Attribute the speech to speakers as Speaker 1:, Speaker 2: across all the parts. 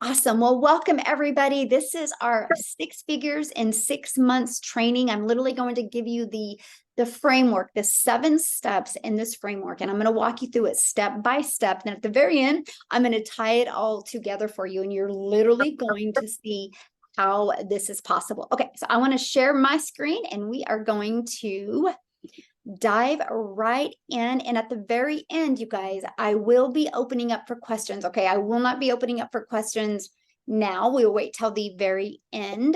Speaker 1: Awesome. Well, welcome everybody. This is our 6 figures in 6 months training. I'm literally going to give you the framework, the 7 steps in this framework, and I'm going to walk you through it step by step. And at the very end, I'm going to tie it all together for you, and you're literally going to see how this is possible. Okay, so I want to share my screen, and we are going to dive right in. And at the very end, you guys, I will be opening up for questions. Okay, I will not be opening up for questions now. We'll wait till the very end.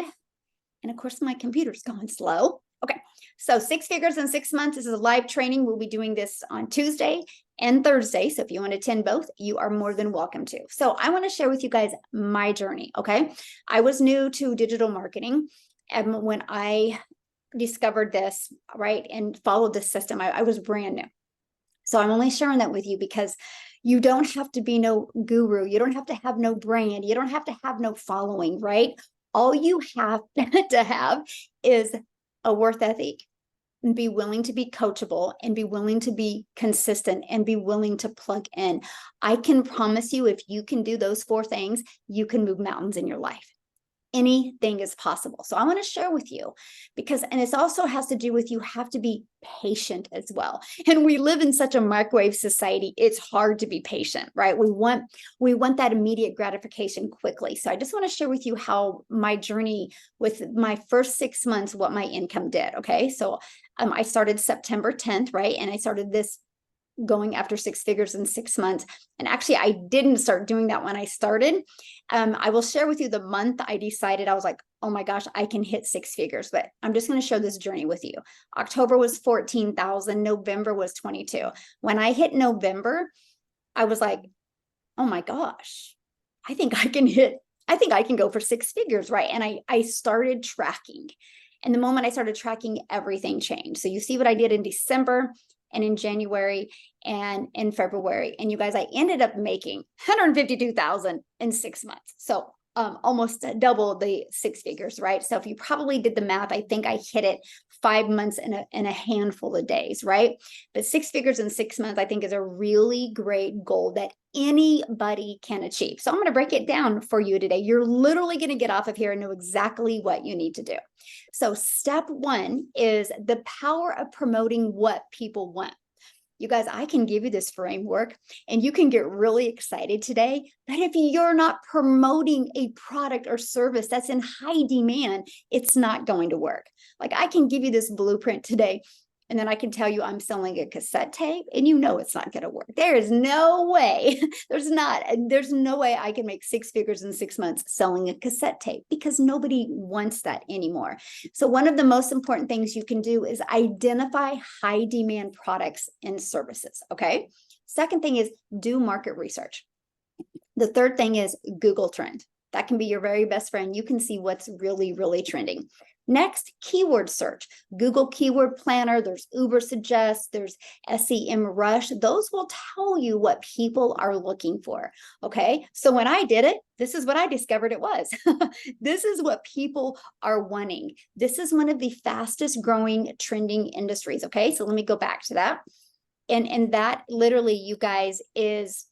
Speaker 1: And of course, my computer's going slow. Okay, so 6 figures in 6 months. This is a live training. We'll be doing this on Tuesday and Thursday. So if you want to attend both, you are more than welcome to. So I want to share with you guys my journey. Okay, I was new to digital marketing. And when I discovered this, right, and followed this system, I was brand new. So I'm only sharing that with you because you don't have to be no guru. You don't have to have no brand. You don't have to have no following, right? All you have to have is a worth ethic and be willing to be coachable and be willing to be consistent and be willing to plug in. I can promise you, if you can do those 4 things, you can move mountains in your life. Anything is possible. So I want to share with you because, and it also has to do with, you have to be patient as well. And we live in such a microwave society. It's hard to be patient, right? We want that immediate gratification quickly. So I just want to share with you how my journey with my first 6 months, what my income did. Okay. So I started September 10th, right? And I started this going after 6 figures in 6 months. And actually, I didn't start doing that when I started. I will share with you the month I decided. I was like, oh my gosh, I can hit 6 figures, but I'm just going to share this journey with you. October was 14,000. November was 22. When I hit November, I was like, oh my gosh, I think I can go for 6 figures, right? And I started tracking. And the moment I started tracking, everything changed. So you see what I did in December and in January and in February. And you guys, I ended up making 152,000 in 6 months. So almost double the 6 figures, right? So if you probably did the math, I think I hit it 5 months in a handful of days, right? But 6 figures in 6 months, I think, is a really great goal that anybody can achieve. So I'm going to break it down for you today. You're literally going to get off of here and know exactly what you need to do. So step 1 is the power of promoting what people want. You guys, I can give you this framework and you can get really excited today, but if you're not promoting a product or service that's in high demand, it's not going to work. Like, I can give you this blueprint today, and then I can tell you I'm selling a cassette tape, and you know it's not going to work. There is no way, there's no way I can make 6 figures in 6 months selling a cassette tape, because nobody wants that anymore. So one of the most important things you can do is identify high demand products and services, okay? Second thing is do market research. The third thing is Google Trend. That can be your very best friend. You can see what's really, really trending. Next, keyword search. Google Keyword Planner, there's Ubersuggest, there's SEMrush. Those will tell you what people are looking for, okay? So when I did it, this is what I discovered it was. This is what people are wanting. This is one of the fastest growing trending industries, okay? So let me go back to that. And that literally, you guys, is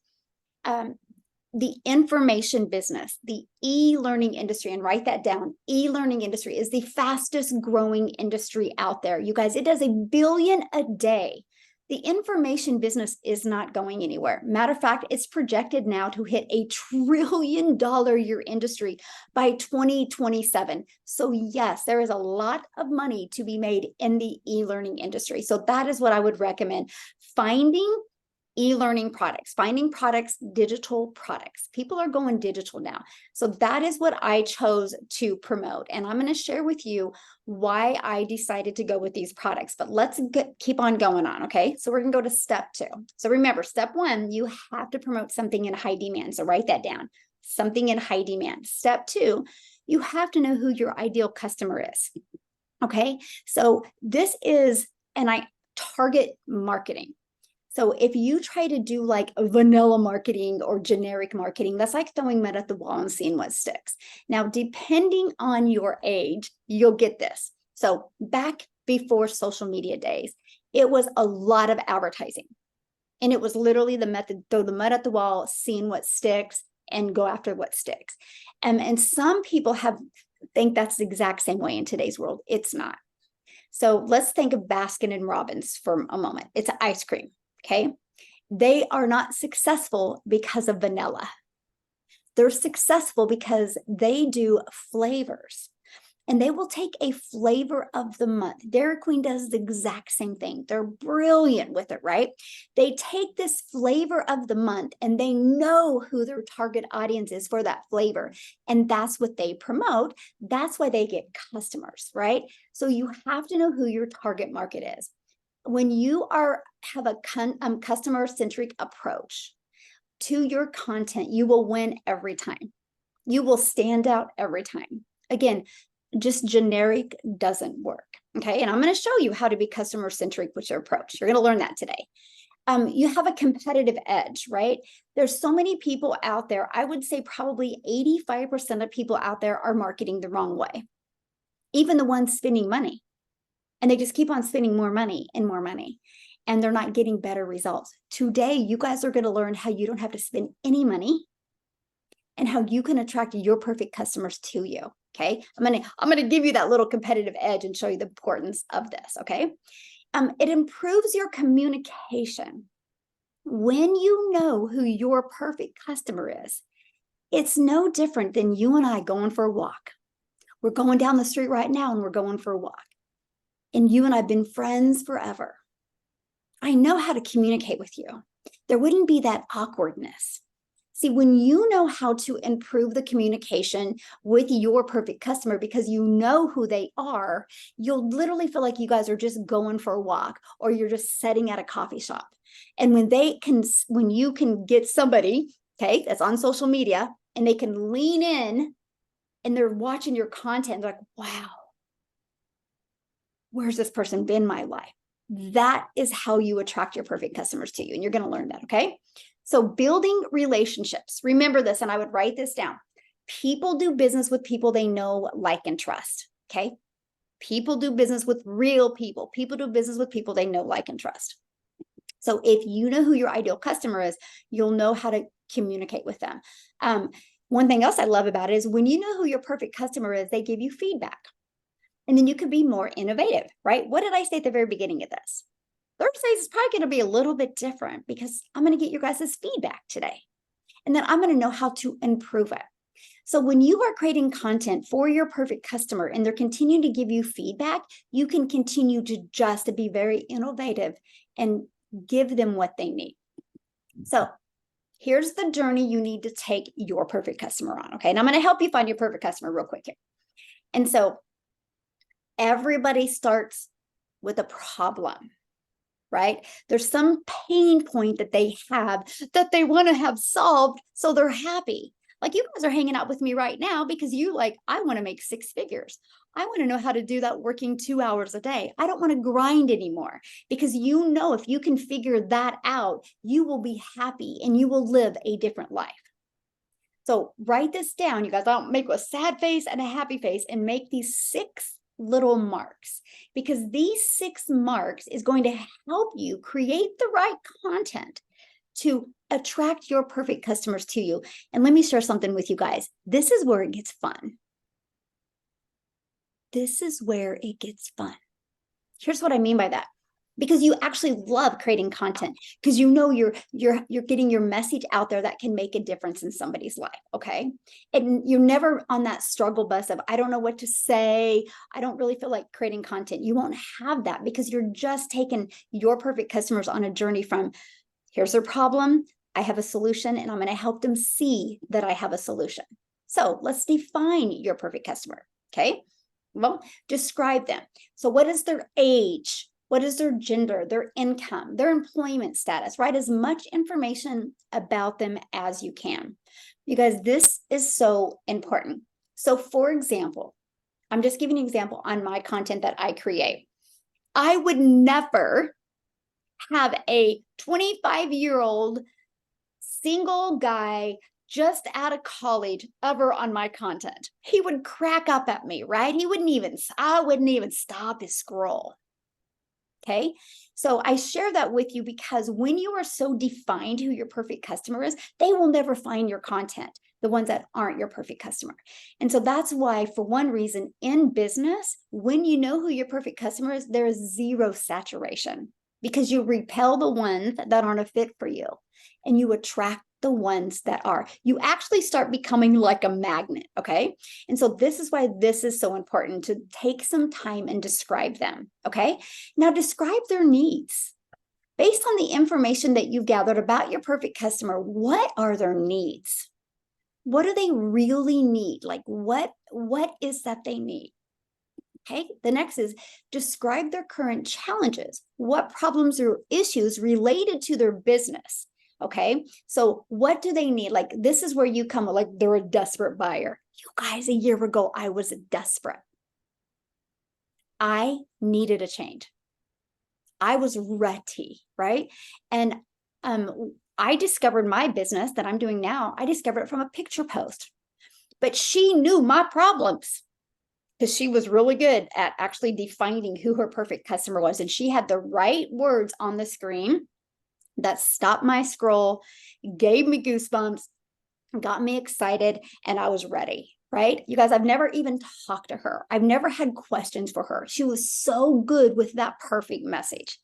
Speaker 1: the information business, the e-learning industry, and write that down. E-learning industry is the fastest growing industry out there. You guys, it does $1 billion a day. The information business is not going anywhere. Matter of fact, it's projected now to hit $1 trillion year industry by 2027. So yes, there is a lot of money to be made in the e-learning industry. So that is what I would recommend. Finding e-learning products, finding products, digital products. People are going digital now. So that is what I chose to promote. And I'm going to share with you why I decided to go with these products. But let's keep on going on, okay? So we're going to go to step 2. So remember, step 1, you have to promote something in high demand. So write that down, something in high demand. Step 2, you have to know who your ideal customer is, okay? So this is, and I target marketing. So if you try to do like a vanilla marketing or generic marketing, that's like throwing mud at the wall and seeing what sticks. Now, depending on your age, you'll get this. So back before social media days, it was a lot of advertising. And it was literally the method, throw the mud at the wall, seeing what sticks, and go after what sticks. And some people think that's the exact same way in today's world. It's not. So let's think of Baskin and Robbins for a moment. It's ice cream, okay? They are not successful because of vanilla. They're successful because they do flavors. And they will take a flavor of the month. Dairy Queen does the exact same thing. They're brilliant with it, right? They take this flavor of the month and they know who their target audience is for that flavor. And that's what they promote. That's why they get customers, right? So you have to know who your target market is. When you have a customer-centric approach to your content, you will win every time. You will stand out every time. Again, just generic doesn't work. Okay. And I'm going to show you how to be customer centric with your approach. You're going to learn that today. You have a competitive edge, right? There's so many people out there. I would say probably 85% of people out there are marketing the wrong way. Even the ones spending money. And they just keep on spending more money and more money. And they're not getting better results. Today, you guys are going to learn how you don't have to spend any money and how you can attract your perfect customers to you. Okay, I'm gonna give you that little competitive edge and show you the importance of this. Okay, it improves your communication when you know who your perfect customer is. It's no different than you and I going for a walk. We're going down the street right now and we're going for a walk. And you and I have been friends forever. I know how to communicate with you. There wouldn't be that awkwardness. See, when you know how to improve the communication with your perfect customer because you know who they are, you'll literally feel like you guys are just going for a walk or you're just sitting at a coffee shop. And when you can get somebody, okay, that's on social media and they can lean in and they're watching your content, they're like, wow, where's this person been in my life? That is how you attract your perfect customers to you. And you're going to learn that, okay? So building relationships, remember this, and I would write this down. People do business with people they know, like, and trust, okay? People do business with real people. People do business with people they know, like, and trust. So if you know who your ideal customer is, you'll know how to communicate with them. One thing else I love about it is when you know who your perfect customer is, they give you feedback. And then you can be more innovative, right? What did I say at the very beginning of this? Thursdays is probably going to be a little bit different because I'm going to get your guys' feedback today. And then I'm going to know how to improve it. So when you are creating content for your perfect customer and they're continuing to give you feedback, you can continue to just be very innovative and give them what they need. So here's the journey you need to take your perfect customer on. Okay. And I'm going to help you find your perfect customer real quick here. And so everybody starts with a problem. Right? There's some pain point that they have that they want to have solved so they're happy. Like you guys are hanging out with me right now because you I want to make 6 figures. I want to know how to do that working 2 hours a day. I don't want to grind anymore because you know if you can figure that out, you will be happy and you will live a different life. So write this down, you guys. I'll make a sad face and a happy face and make these 6 little marks because these 6 marks is going to help you create the right content to attract your perfect customers to you. And let me share something with you guys. This is where it gets fun. This is where it gets fun. Here's what I mean by that. Because you actually love creating content because you know you're getting your message out there that can make a difference in somebody's life, okay? And you're never on that struggle bus of, I don't know what to say. I don't really feel like creating content. You won't have that because you're just taking your perfect customers on a journey from, here's their problem, I have a solution, and I'm going to help them see that I have a solution. So let's define your perfect customer, okay? Well, describe them. So what is their age? What is their gender, their income, their employment status? Write as much information about them as you can. You guys, this is so important. So for example, I'm just giving an example on my content that I create. I would never have a 25-year-old single guy just out of college ever on my content. He would crack up at me, right? I wouldn't even stop his scroll. Okay. So I share that with you because when you are so defined who your perfect customer is, they will never find your content, the ones that aren't your perfect customer. And so that's why, for one reason, in business, when you know who your perfect customer is, there is zero saturation because you repel the ones that aren't a fit for you and you attract the ones that are. You actually start becoming like a magnet. Okay. And so this is why this is so important, to take some time and describe them. Okay. Now describe their needs. Based on the information that you've gathered about your perfect customer, what are their needs? What do they really need? Like what is that they need? Okay. The next is describe their current challenges. What problems or issues related to their business? Okay. So what do they need? Like this is where you come, like they're a desperate buyer. You guys, a year ago, I was desperate. I needed a change. I was ready, right? And I discovered my business that I'm doing now. I discovered it from a picture post, but she knew my problems because she was really good at actually defining who her perfect customer was. And she had the right words on the screen that stopped my scroll, gave me goosebumps, got me excited, and I was ready. Right? You guys, I've never even talked to her. I've never had questions for her. She was so good with that perfect message.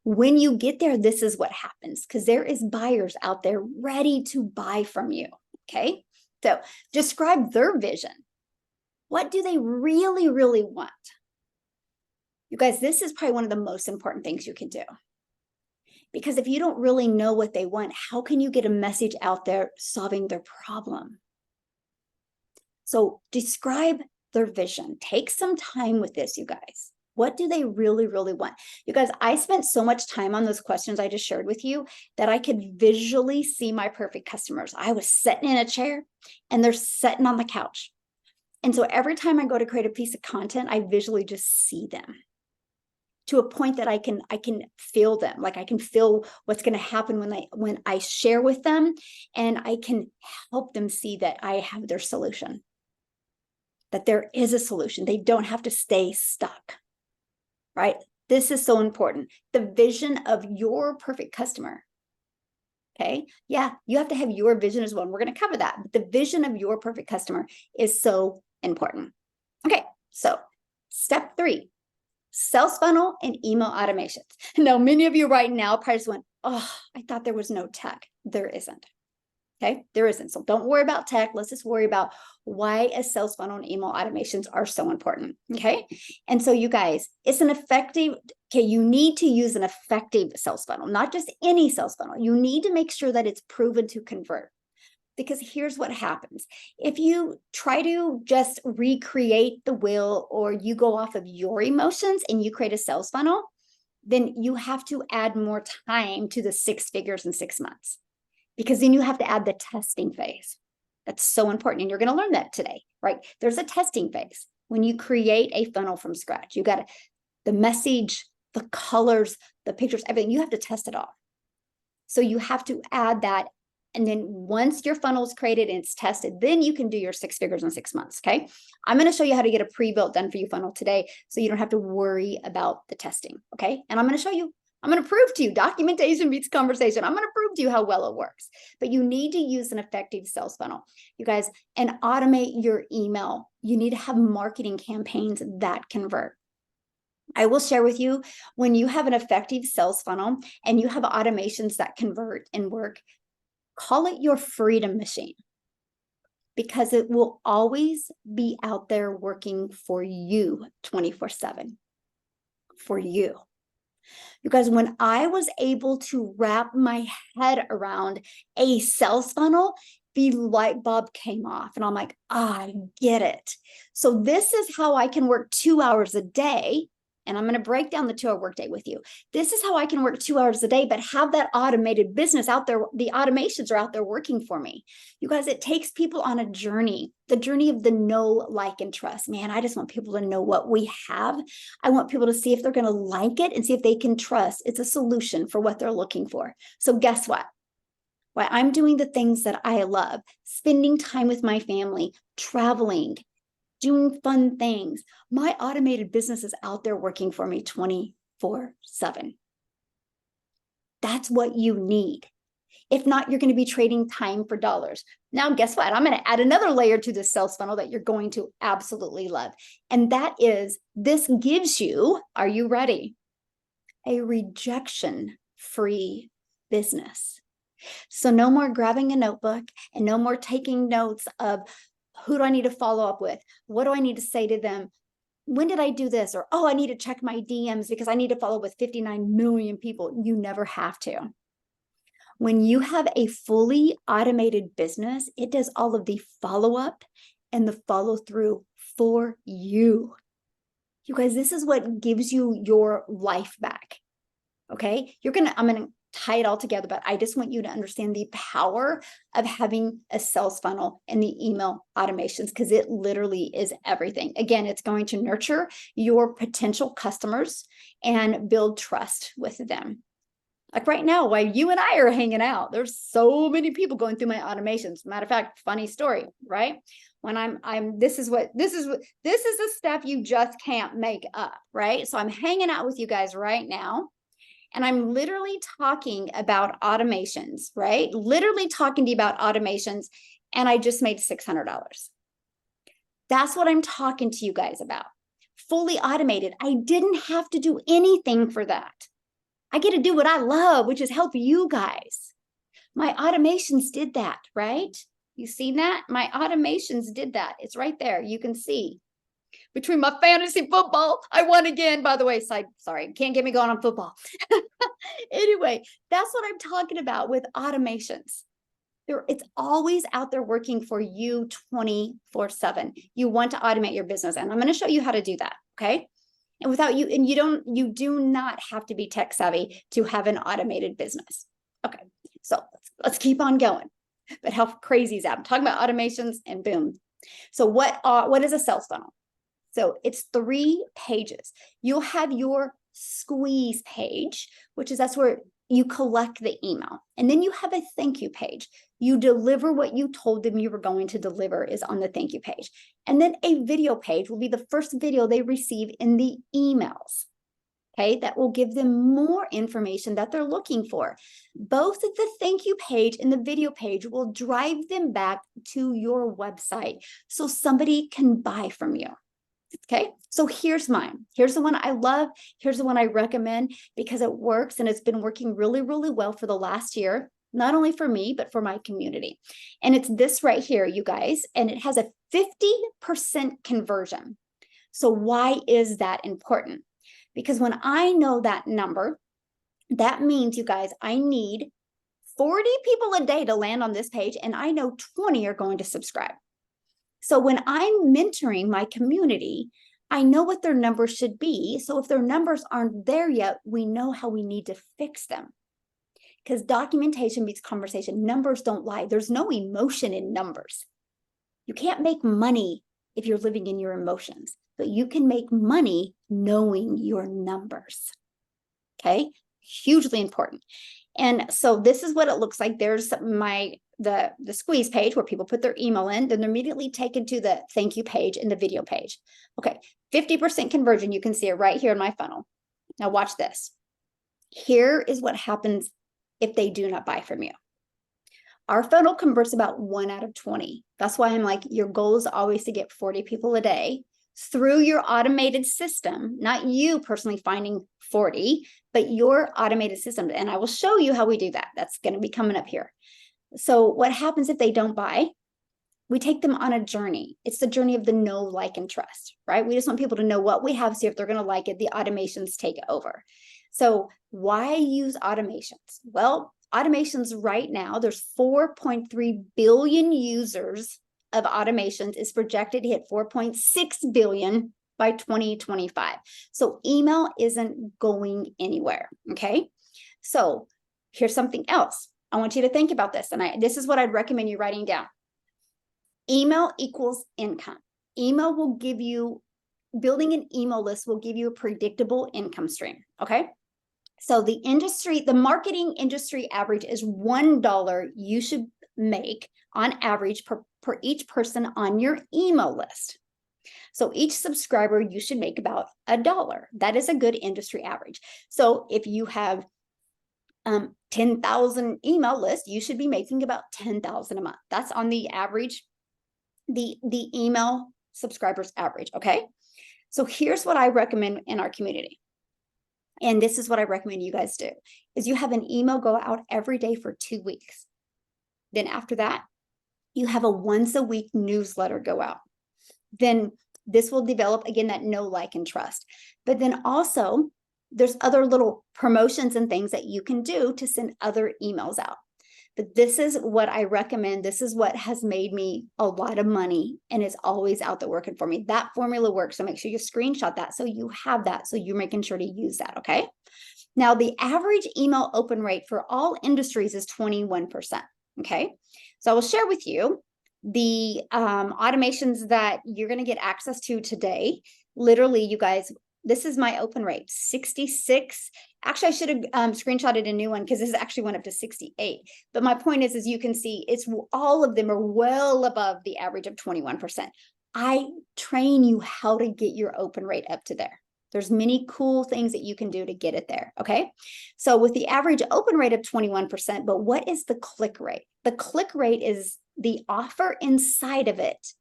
Speaker 1: When you get there, this is what happens because there is buyers out there ready to buy from you. Okay. So describe their vision. What do they really, really want? You guys, this is probably one of the most important things you can do. Because if you don't really know what they want, how can you get a message out there solving their problem? So describe their vision. Take some time with this, you guys. What do they really, really want? You guys, I spent so much time on those questions I just shared with you that I could visually see my perfect customers. I was sitting in a chair and they're sitting on the couch. And so every time I go to create a piece of content, I visually just see them to a point that I can feel them. Like I can feel what's going to happen when I share with them, and I can help them see that I have their solution, that there is a solution. They don't have to stay stuck, right? This is so important. The vision of your perfect customer. Okay. Yeah, you have to have your vision as well. And we're going to cover that. But the vision of your perfect customer is so important. Okay. So step 3, sales funnel and email automations. Now, many of you right now probably just went, oh, I thought there was no tech. There isn't. Okay, there isn't. So don't worry about tech. Let's just worry about why a sales funnel and email automations are so important. Okay. And so you guys, it's an effective, you need to use an effective sales funnel, not just any sales funnel. You need to make sure that it's proven to convert. Because here's what happens. If you try to just recreate the wheel, or you go off of your emotions and you create a sales funnel, then you have to add more time to the 6 figures in 6 months. Because then you have to add the testing phase. That's so important. And you're going to learn that today, right? There's a testing phase. When you create a funnel from scratch, you got the message, the colors, the pictures, everything. You have to test it all. So you have to add that. And then once your funnel is created and it's tested, then you can do your 6 figures in 6 months. Okay. I'm going to show you how to get a pre-built done for you funnel today, so you don't have to worry about the testing. Okay. And I'm going to show you, I'm going to prove to you, documentation beats conversation. I'm going to prove to you how well it works. But you need to use an effective sales funnel, you guys, and automate your email. You need to have marketing campaigns that convert. I will share with you, when you have an effective sales funnel and you have automations that convert and work, call it your freedom machine, because it will always be out there working for you 24/7, for you. Because when I was able to wrap my head around a sales funnel, the light bulb came off and I'm like, I get it. So this is how I can work 2 hours a day. And I'm going to break down the 2-hour workday with you. This is how I can work 2 hours a day, but have that automated business out there. The automations are out there working for me. You guys, it takes people on a journey, the journey of the know, like, and trust. Man, I just want people to know what we have. I want people to see if they're going to like it and see if they can trust it's a solution for what they're looking for. So guess what? Why I'm doing the things that I love, spending time with my family, traveling, doing fun things. My automated business is out there working for me 24/7. 24/7. That's what you need. If not, you're going to be trading time for dollars. Now, guess what? I'm going to add another layer to this sales funnel that you're going to absolutely love. And that is, this gives you, are you ready? A rejection-free business. So no more grabbing a notebook and no more taking notes of who do I need to follow up with? What do I need to say to them? When did I do this? Or, oh, I need to check my DMs because I need to follow with 59 million people. You never have to. When you have a fully automated business, it does all of the follow-up and the follow-through for you. You guys, this is what gives you your life back. Okay? I'm going to tie it all together, but I just want you to understand the power of having a sales funnel and the email automations, because it literally is everything. Again, it's going to nurture your potential customers and build trust with them. Like right now, while you and I are hanging out, there's so many people going through my automations. Matter of fact, funny story, right? When this is the stuff you just can't make up, right? So I'm hanging out with you guys right now, and I'm literally talking about automations, right? Literally talking to you about automations, and I just made $600. That's what I'm talking to you guys about. Fully automated. I didn't have to do anything for that. I get to do what I love, which is help you guys. My automations did that, right? You seen that? My automations did that. It's right there. You can see. Between my fantasy football, I won again, by the way. Sorry, can't get me going on football. Anyway, that's what I'm talking about with automations. It's always out there working for you 24/7. You want to automate your business, and I'm going to show you how to do that, okay? And you do not have to be tech savvy to have an automated business. Okay, so let's keep on going. But how crazy is that? I'm talking about automations, and boom. So what is a sales funnel? So it's 3 pages. You'll have your squeeze page, that's where you collect the email. And then you have a thank you page. You deliver what you told them you were going to deliver is on the thank you page. And then a video page will be the first video they receive in the emails. Okay, that will give them more information that they're looking for. Both the thank you page and the video page will drive them back to your website so somebody can buy from you. Okay, so here's mine. Here's the one I love. Here's the one I recommend because it works, and it's been working really, really well for the last year, not only for me, but for my community. And it's this right here, you guys, and it has a 50% conversion. So why is that important? Because when I know that number, that means, you guys, I need 40 people a day to land on this page, and I know 20 are going to subscribe. So when I'm mentoring my community, I know what their numbers should be. So if their numbers aren't there yet, we know how we need to fix them. Because documentation beats conversation. Numbers don't lie. There's no emotion in numbers. You can't make money if you're living in your emotions, but you can make money knowing your numbers. Okay, hugely important. And so this is what it looks like. There's the squeeze page where people put their email in, then they're immediately taken to the thank you page and the video page. Okay, 50% conversion. You can see it right here in my funnel. Now watch this. Here is what happens if they do not buy from you. Our funnel converts about 1 out of 20. That's why I'm like, your goal is always to get 40 people a day through your automated system, not you personally finding 40, but your automated system. And I will show you how we do that. That's going to be coming up here. So what happens if they don't buy? We take them on a journey. It's the journey of the know, like, and trust, right? We just want people to know what we have, see if they're going to like it. The automations take over. So why use automations? Well, automations right now, there's 4.3 billion users of automations. Is projected to hit 4.6 billion by 2025. So email isn't going anywhere, okay? So here's something else. I want you to think about this, and this is what I'd recommend you writing down. Email equals income. Email will give you, building an email list will give you a predictable income stream, okay? So the marketing industry average is $1 you should make on average per each person on your email list. So each subscriber, you should make about $1. That is a good industry average. So if you have 10,000 email lists, you should be making about 10,000 a month. That's on the average, the email subscribers average. Okay. So here's what I recommend in our community. And this is what I recommend you guys do, is you have an email go out every day for 2 weeks. Then after that, you have a once a week newsletter go out. Then this will develop, again, that know, like, and trust. But then also there's other little promotions and things that you can do to send other emails out. But this is what I recommend. This is what has made me a lot of money, and it's always out there working for me. That formula works. So make sure you screenshot that so you have that, so you're making sure to use that. Okay. Now, the average email open rate for all industries is 21%. Okay. So I will share with you the automations that you're going to get access to today. Literally, you guys, this is my open rate, 66. Actually, I should have screenshotted a new one because this actually went up to 68. But my point is you can see it's all of them are well above the average of 21%. I train you how to get your open rate up to there. There's many cool things that you can do to get it there. Okay. So with the average open rate of 21%, but what is the click rate? The click rate is the offer inside of it.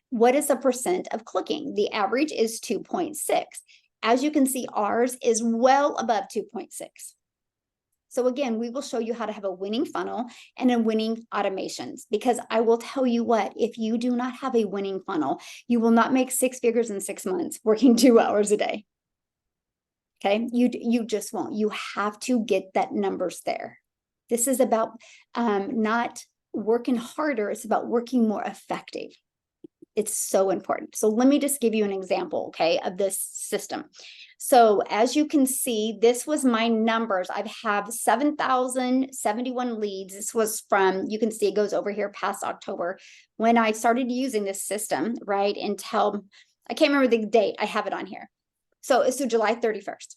Speaker 1: What is the percent of clicking? The average is 2.6. As you can see, ours is well above 2.6. So again, we will show you how to have a winning funnel and a winning automations, because I will tell you what, if you do not have a winning funnel, you will not make 6 figures in 6 months working 2 hours a day. Okay, you just won't. You have to get that numbers there. This is about not working harder. It's about working more effective. It's so important. So let me just give you an example, okay, of this system. So as you can see, this was my numbers. I have 7,071 leads. This was from, you can see it goes over here past October when I started using this system, right? Until, I can't remember the date. I have it on here. So July 31st.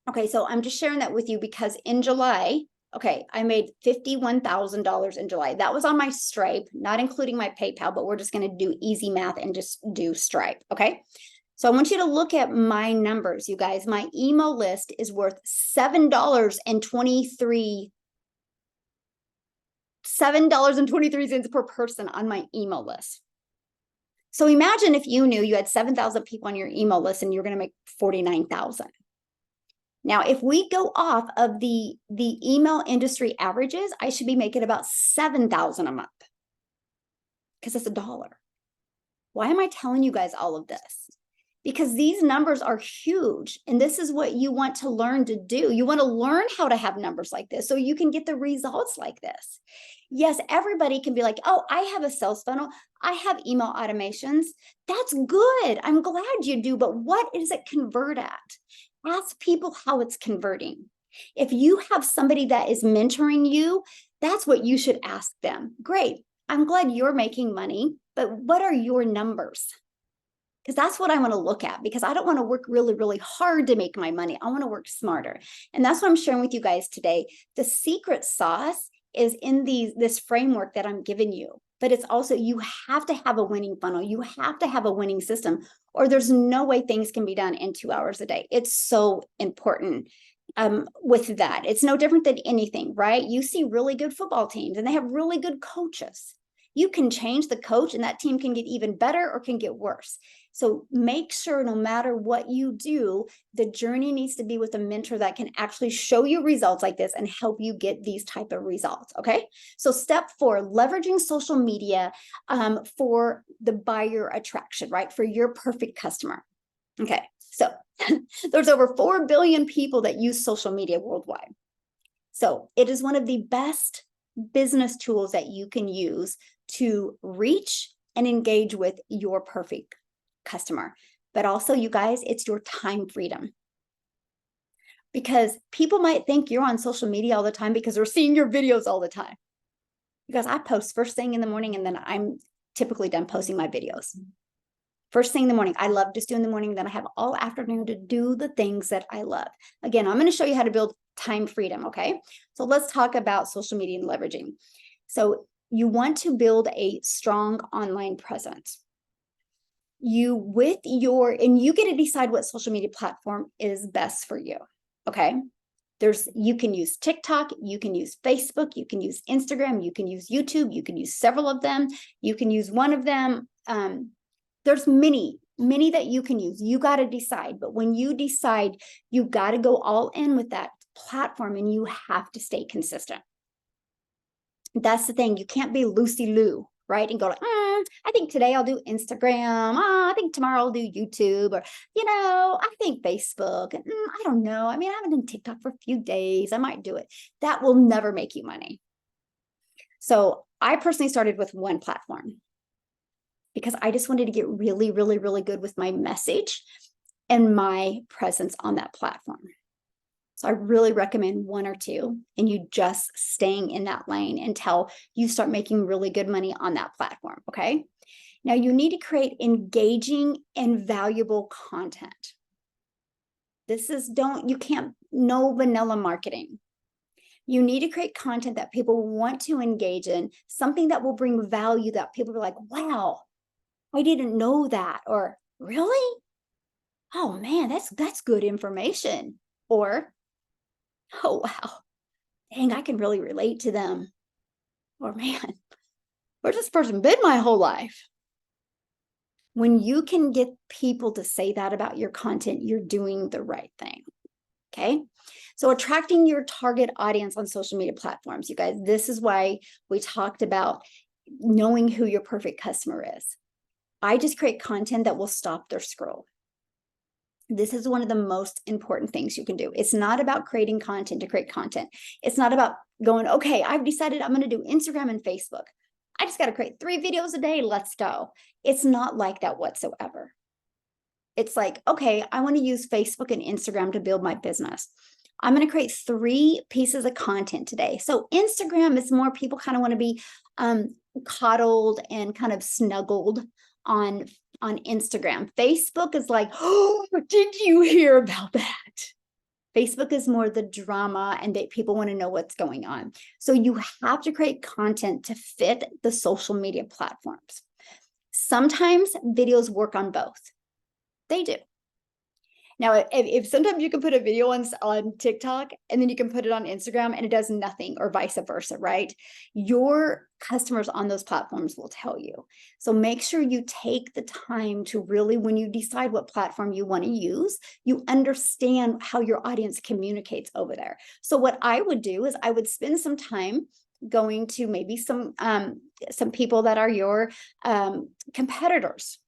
Speaker 1: Okay, so I'm just sharing that with you because in July, okay, I made $51,000 in July. That was on my Stripe, not including my PayPal, but we're just going to do easy math and just do Stripe. Okay. So I want you to look at my numbers, you guys. My email list is worth $7.23 per person on my email list. So imagine if you knew you had 7,000 people on your email list and you're going to make 49,000. Now, if we go off of the email industry averages, I should be making about 7,000 a month because it's $1. Why am I telling you guys all of this? Because these numbers are huge, and this is what you want to learn to do. You want to learn how to have numbers like this so you can get the results like this. Yes, everybody can be like, oh, I have a sales funnel. I have email automations. That's good. I'm glad you do, but what does it convert at? Ask people how it's converting. If you have somebody that is mentoring you, that's what you should ask them. Great. I'm glad you're making money, but what are your numbers? Because that's what I want to look at, because I don't want to work really, really hard to make my money. I want to work smarter. And that's what I'm sharing with you guys today. The secret sauce is in this framework that I'm giving you. But it's also, you have to have a winning funnel. You have to have a winning system, or there's no way things can be done in 2 hours a day. It's so important with that. It's no different than anything, right? You see really good football teams and they have really good coaches. You can change the coach and that team can get even better or can get worse. So make sure no matter what you do, the journey needs to be with a mentor that can actually show you results like this and help you get these type of results. Okay. So step 4, leveraging social media for the buyer attraction, right? For your perfect customer. Okay. So there's over 4 billion people that use social media worldwide. So it is one of the best business tools that you can use to reach and engage with your perfect customer. But also, you guys, it's your time freedom. Because people might think you're on social media all the time because they're seeing your videos all the time. Because I post first thing in the morning and then I'm typically done posting my videos. First thing in the morning, I love just doing the morning. Then I have all afternoon to do the things that I love. Again, I'm going to show you how to build time freedom. Okay. So let's talk about social media and leveraging. So you want to build a strong online presence. and you get to decide what social media platform is best for you. Okay. You can use TikTok, you can use Facebook, you can use Instagram, you can use YouTube, you can use several of them, you can use one of them. There's many that you can use. You got to decide. But when you decide, you got to go all in with that platform, and you have to stay consistent. That's the thing. You can't be loosey-loo, right? And go like, I think today I'll do Instagram. I think tomorrow I'll do YouTube, or, I think Facebook. I don't know. I mean, I haven't done TikTok for a few days. I might do it. That will never make you money. So I personally started with one platform because I just wanted to get really, really, really good with my message and my presence on that platform. So I really recommend one or two, and you just staying in that lane until you start making really good money on that platform. Okay. Now you need to create engaging and valuable content. You can't, no vanilla marketing. You need to create content that people want to engage in, something that will bring value, that people are like, wow, I didn't know that. Or really? Oh man, that's good information. Or, oh wow, dang, I can really relate to them. Or man, where's this person been my whole life? When you can get people to say that about your content, you're doing the right thing. Okay. So attracting your target audience on social media platforms, you guys, this is why we talked about knowing who your perfect customer is. I just create content that will stop their scroll. This is one of the most important things you can do. It's not about creating content to create content. It's not about going, okay, I've decided I'm going to do Instagram and Facebook. I just got to create 3 videos a day. Let's go. It's not like that whatsoever. It's like, okay, I want to use Facebook and Instagram to build my business. I'm going to create 3 pieces of content today. So Instagram is more people kind of want to be coddled and kind of snuggled on Instagram. Facebook is like, oh, did you hear about that? Facebook is more the drama, and that people want to know what's going on. So you have to create content to fit the social media platforms. Sometimes videos work on both. They do. Now, if sometimes you can put a video on TikTok and then you can put it on Instagram and it does nothing, or vice versa, right? Your customers on those platforms will tell you. So make sure you take the time to really, when you decide what platform you want to use, you understand how your audience communicates over there. So what I would do is I would spend some time going to maybe some people that are your competitors.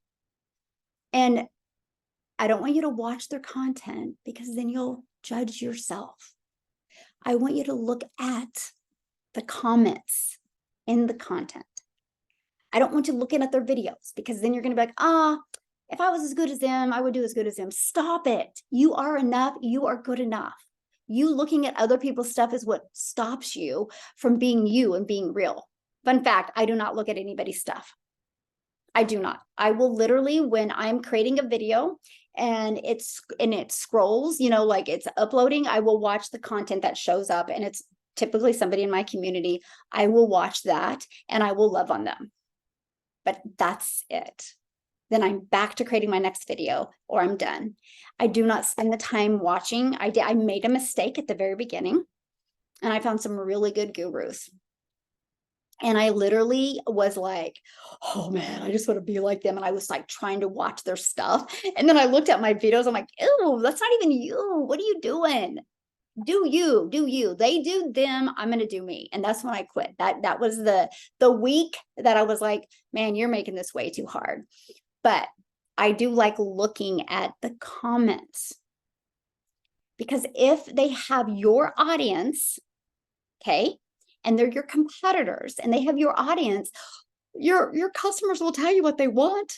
Speaker 1: And I don't want you to watch their content, because then you'll judge yourself. I want you to look at the comments in the content. I don't want you looking at their videos, because then you're going to be like, if I was as good as them, I would do as good as them. Stop it. You are enough. You are good enough. You looking at other people's stuff is what stops you from being you and being real. Fun fact, I do not look at anybody's stuff. I do not. I will literally, when I'm creating a video and it scrolls, like it's uploading, I will watch the content that shows up, and it's typically somebody in my community. I will watch that and I will love on them. But that's it. Then I'm back to creating my next video, or I'm done. I do not spend the time watching. I made a mistake at the very beginning, and I found some really good gurus. And I literally was like, oh man, I just want to be like them. And I was like trying to watch their stuff. And then I looked at my videos. I'm like, ew, that's not even you. What are you doing? Do you. They do them. I'm going to do me. And that's when I quit. That was the week that I was like, man, you're making this way too hard. But I do like looking at the comments, because if they have your audience, okay, and they're your competitors and they have your audience, your customers will tell you what they want.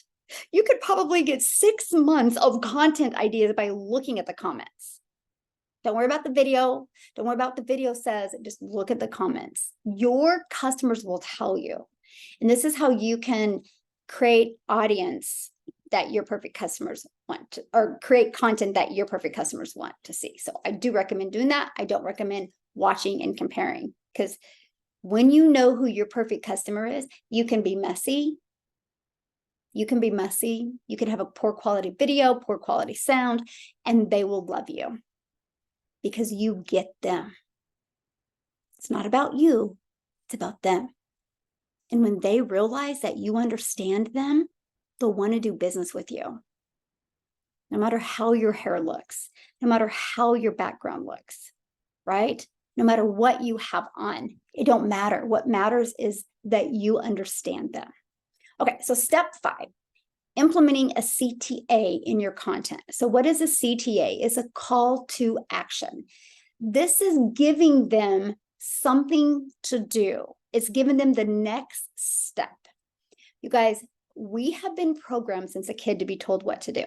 Speaker 1: You could probably get 6 months of content ideas by looking at the comments. Don't worry about the video. Don't worry about what the video says. Just look at the comments. Your customers will tell you. And this is how you can create audience that your perfect customers want to, or create content that your perfect customers want to see. So I do recommend doing that. I don't recommend watching and comparing, because when you know who your perfect customer is, you can be messy You can be messy. You can have a poor quality video, poor quality sound, and they will love you because you get them. It's not about you. It's about them. And when they realize that you understand them, they'll want to do business with you. No matter how your hair looks, no matter how your background looks, right? No matter what you have on, it don't matter. What matters is that you understand them. Okay, so step 5, implementing a CTA in your content. So what is a CTA? It's a call to action. This is giving them something to do. It's giving them the next step. You guys, we have been programmed since a kid to be told what to do.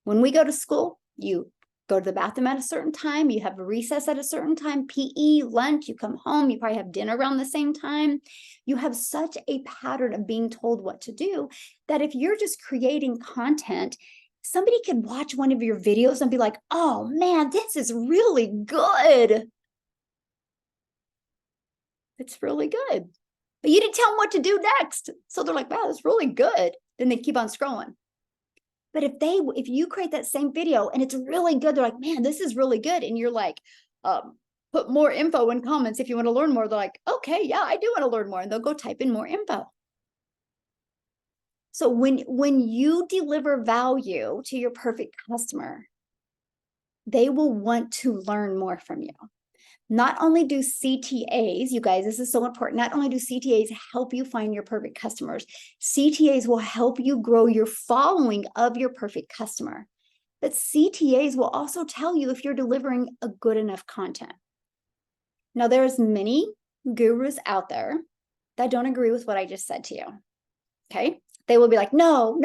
Speaker 1: When we go to school, you go to the bathroom at a certain time, you have a recess at a certain time, PE, lunch, you come home, you probably have dinner around the same time. You have such a pattern of being told what to do that if you're just creating content, somebody could watch one of your videos and be like, oh man, this is really good. It's really good. But you didn't tell them what to do next. So they're like, wow, that's really good. Then they keep on scrolling. But if you create that same video and it's really good, they're like, man, this is really good. And you're like, put more info in comments if you want to learn more. They're like, okay, yeah, I do want to learn more. And they'll go type in more info. So when you deliver value to your perfect customer, they will want to learn more from you. Not only do CTAs, you guys, this is so important. Not only do CTAs help you find your perfect customers, CTAs will help you grow your following of your perfect customer. But CTAs will also tell you if you're delivering a good enough content. Now, there's many gurus out there that don't agree with what I just said to you. Okay. They will be like, no,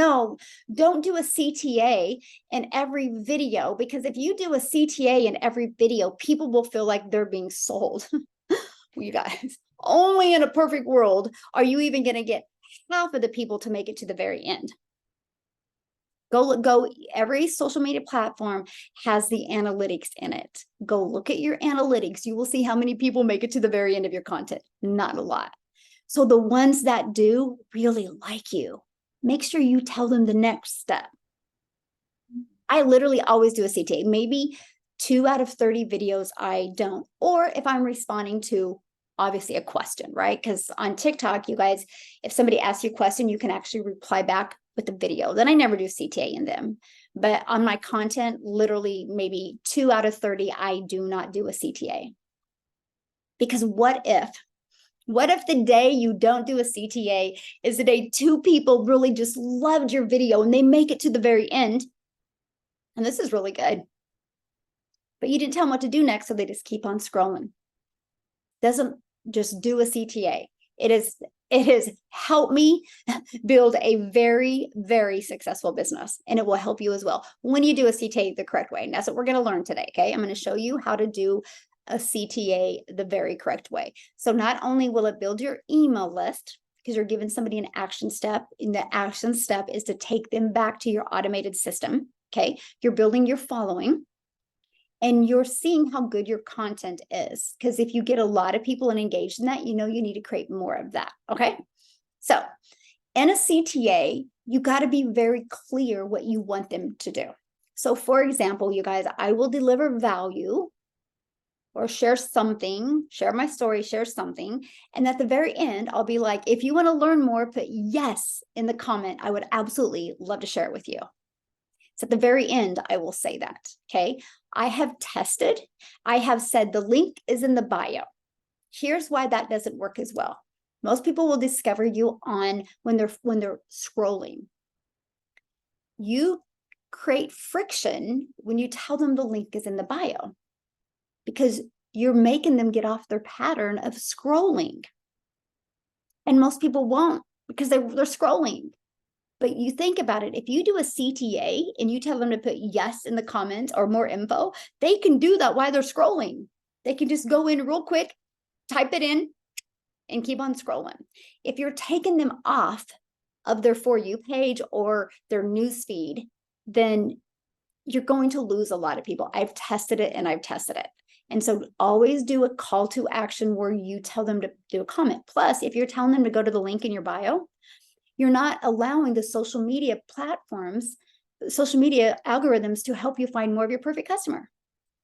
Speaker 1: don't do a CTA in every video, because if you do a CTA in every video, people will feel like they're being sold. Well, you guys, only in a perfect world are you even going to get half of the people to make it to the very end. Go, every social media platform has the analytics in it. Go look at your analytics. You will see how many people make it to the very end of your content. Not a lot. So the ones that do really like you, make sure you tell them the next step. I literally always do a CTA. Maybe 2 out of 30 videos I don't. Or if I'm responding to obviously a question, right? Because on TikTok, you guys, if somebody asks you a question, you can actually reply back with the video. Then I never do CTA in them. But on my content, literally maybe 2 out of 30, I do not do a CTA. Because what if the day you don't do a CTA is the day 2 people really just loved your video and they make it to the very end? And this is really good. But you didn't tell them what to do next, so they just keep on scrolling. Doesn't just do a CTA. It has helped me build a very, very successful business, and it will help you as well when you do a CTA the correct way. And that's what we're going to learn today. Okay. I'm going to show you how to do a CTA the very correct way. So not only will it build your email list, because you're giving somebody an action step, and the action step is to take them back to your automated system. Okay. You're building your following, and you're seeing how good your content is. Because if you get a lot of people engaged in that, you know you need to create more of that. Okay. So in a CTA, you got to be very clear what you want them to do. So for example, you guys, I will deliver value or share something, share my story, share something. And at the very end, I'll be like, if you want to learn more, put yes in the comment. I would absolutely love to share it with you. So at the very end, I will say that. Okay. I have tested. I have said the link is in the bio. Here's why that doesn't work as well. Most people will discover you on when they're scrolling. You create friction when you tell them the link is in the bio, because you're making them get off their pattern of scrolling. And most people won't, because they're scrolling. But you think about it, if you do a CTA and you tell them to put yes in the comments or more info, they can do that while they're scrolling. They can just go in real quick, type it in, and keep on scrolling. If you're taking them off of their For You page or their news feed, then you're going to lose a lot of people. I've tested it and I've tested it. And so always do a call to action where you tell them to do a comment. Plus, if you're telling them to go to the link in your bio, You're not allowing the social media platforms, social media algorithms to help you find more of your perfect customer.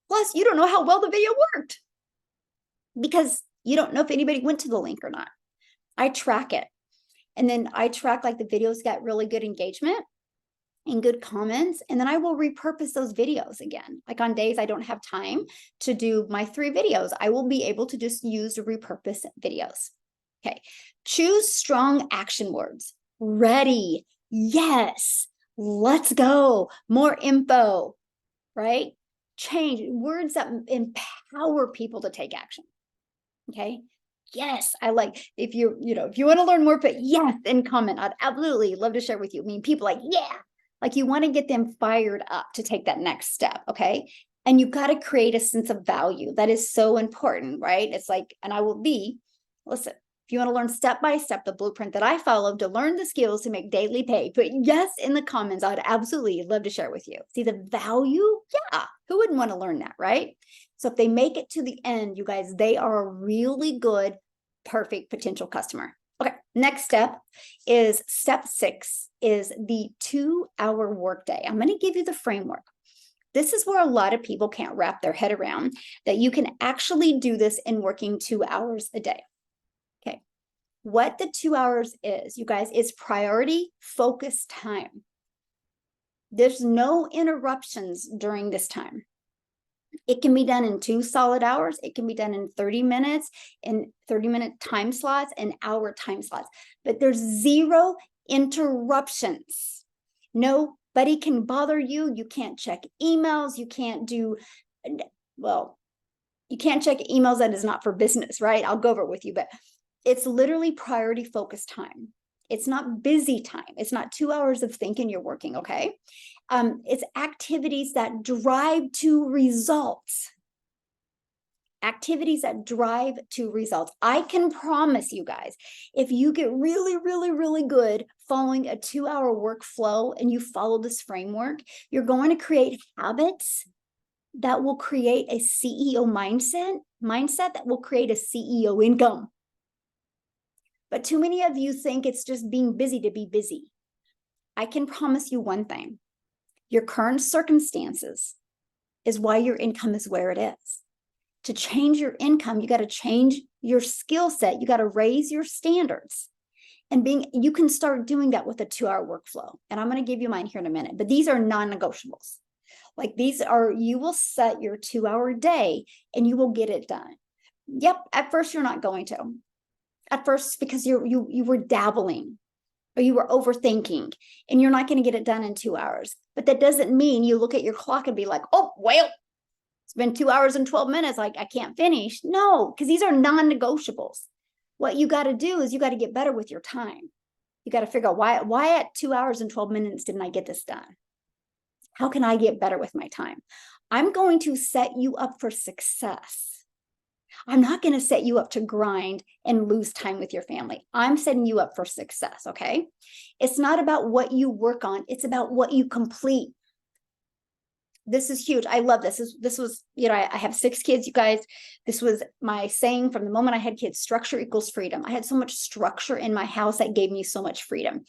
Speaker 1: Plus, you don't know how well the video worked because you don't know if anybody went to the link or not. I track it. And then I track like the videos got really good engagement and good comments. And then I will repurpose those videos again. Like on days I don't have time to do my 3 videos, I will be able to just use repurpose videos. Okay. Choose strong action words. Ready. Yes. Let's go. More info, right? Change words that empower people to take action. Okay. Yes, I like if you want to learn more, put yes in comment. I'd absolutely love to share with you. I mean, people like, yeah, like you want to get them fired up to take that next step. Okay. And you've got to create a sense of value. That is so important, right? It's like, and I will be, listen, if you want to learn step by step the blueprint that I followed to learn the skills to make daily pay, put yes in the comments. I'd absolutely love to share with you. See the value? Yeah. Who wouldn't want to learn that, right? So if they make it to the end, you guys, they are a really good, perfect potential customer. Okay, next step is step 6 is the 2-hour workday. I'm going to give you the framework. This is where a lot of people can't wrap their head around that you can actually do this in working 2 hours a day. Okay, what the 2 hours is, you guys, is priority focused time. There's no interruptions during this time. It can be done in 2 solid hours. It can be done in 30 minutes, in 30-minute time slots, and hour time slots. But there's 0 interruptions. Nobody can bother you. You can't check emails. You can't do, well, you can't check emails that is not for business, right? I'll go over it with you, but it's literally priority focused time. It's not busy time. It's not 2 hours of thinking you're working, okay? It's activities that drive to results. Activities that drive to results. I can promise you guys, if you get really, really, really good following a 2-hour workflow and you follow this framework, you're going to create habits that will create a CEO mindset that will create a CEO income. But too many of you think it's just being busy to be busy. I can promise you one thing. Your current circumstances is why your income is where it is. To change your income, you got to change your skill set. You got to raise your standards. And you can start doing that with a 2-hour workflow. And I'm going to give you mine here in a minute, but these are non-negotiables. Like you will set your 2-hour day and you will get it done. Yep. At first, you're not going to. At first, because you were dabbling or you were overthinking and you're not going to get it done in 2 hours. But that doesn't mean you look at your clock and be like, oh, well, it's been 2 hours and 12 minutes. Like I can't finish. No, because these are non-negotiables. What you got to do is you got to get better with your time. You got to figure out why at 2 hours and 12 minutes didn't I get this done? How can I get better with my time? I'm going to set you up for success. I'm not going to set you up to grind and lose time with your family. I'm setting you up for success, okay? It's not about what you work on. It's about what you complete. This is huge. I love this. This was, I have 6 kids, you guys. This was my saying from the moment I had kids, structure equals freedom. I had so much structure in my house that gave me so much freedom.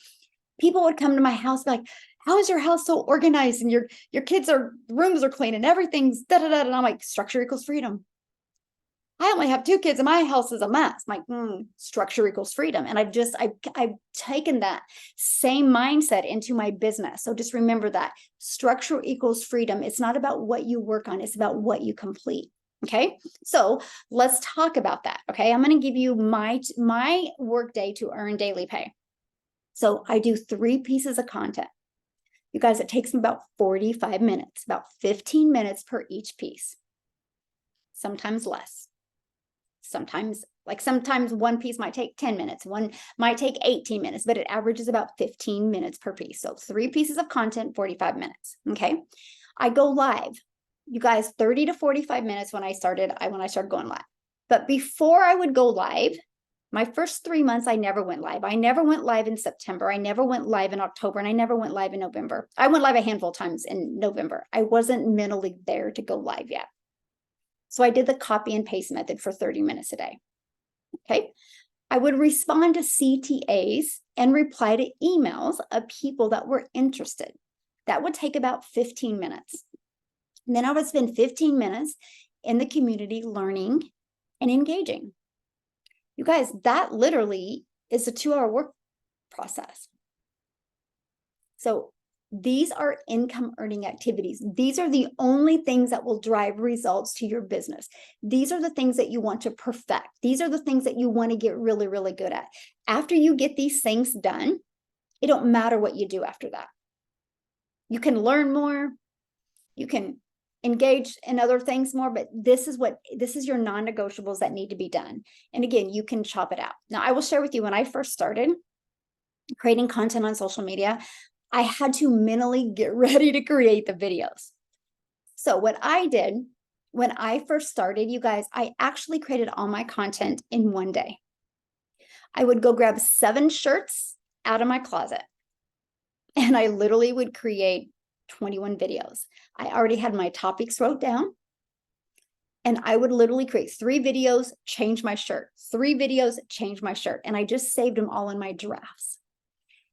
Speaker 1: People would come to my house like, how is your house so organized? And your kids' rooms are clean and everything's da-da-da. And I'm like, structure equals freedom. I only have 2 kids and my house is a mess. I'm like, structure equals freedom. And I've taken that same mindset into my business. So just remember that structure equals freedom. It's not about what you work on. It's about what you complete. Okay. So let's talk about that. Okay. I'm going to give you my work day to earn daily pay. So I do 3 pieces of content. You guys, it takes me about 45 minutes, about 15 minutes per each piece. Sometimes less. Sometimes one piece might take 10 minutes, one might take 18 minutes, but it averages about 15 minutes per piece. So 3 pieces of content, 45 minutes. Okay. I go live, you guys, 30 to 45 minutes when I started going live. But before I would go live, my first 3 months, I never went live. I never went live in September. I never went live in October, and I never went live in November. I went live a handful of times in November. I wasn't mentally there to go live yet. So I did the copy and paste method for 30 minutes a day. Okay. I would respond to CTAs and reply to emails of people that were interested. That would take about 15 minutes. And then I would spend 15 minutes in the community learning and engaging. You guys, that literally is a 2-hour work process. So these are income earning activities. These are the only things that will drive results to your business. These are the things that you want to perfect. These are the things that you want to get really, really good at. After you get these things done, it don't matter what you do after that. You can learn more, you can engage in other things more, but this is your non-negotiables that need to be done. And again, you can chop it out. Now, I will share with you, when I first started creating content on social media, I had to mentally get ready to create the videos. So what I did when I first started, you guys, I actually created all my content in one day. I would go grab 7 shirts out of my closet, and I literally would create 21 videos. I already had my topics wrote down, and I would literally create 3 videos, change my shirt, 3 videos, change my shirt. And I just saved them all in my drafts.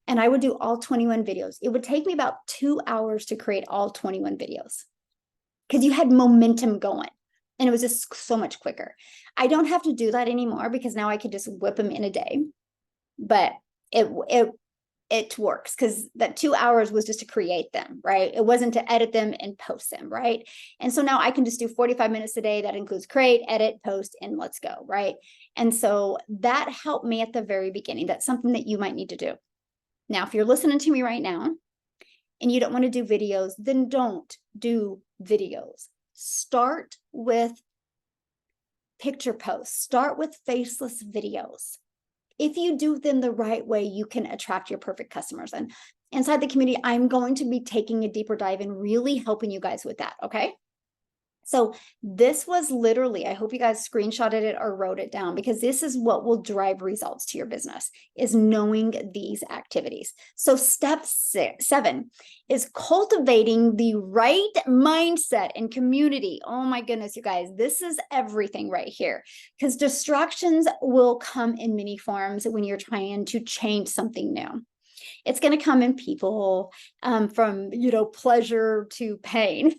Speaker 1: And I would do all 21 videos. It would take me about 2 hours to create all 21 videos because you had momentum going, and it was just so much quicker. I don't have to do that anymore because now I can just whip them in a day, but it works because that 2 hours was just to create them, right? It wasn't to edit them and post them, right? And so now I can just do 45 minutes a day. That includes create, edit, post, and let's go, right? And so that helped me at the very beginning. That's something that you might need to do. Now, if you're listening to me right now and you don't want to do videos, then don't do videos. Start with picture posts. Start with faceless videos. If you do them the right way, you can attract your perfect customers. And inside the community, I'm going to be taking a deeper dive and really helping you guys with that, okay? So this was literally, I hope you guys screenshotted it or wrote it down, because this is what will drive results to your business, is knowing these activities. So step 7 is cultivating the right mindset and community. Oh my goodness, you guys, this is everything right here, because distractions will come in many forms when you're trying to change something new. It's going to come in people, from, pleasure to pain,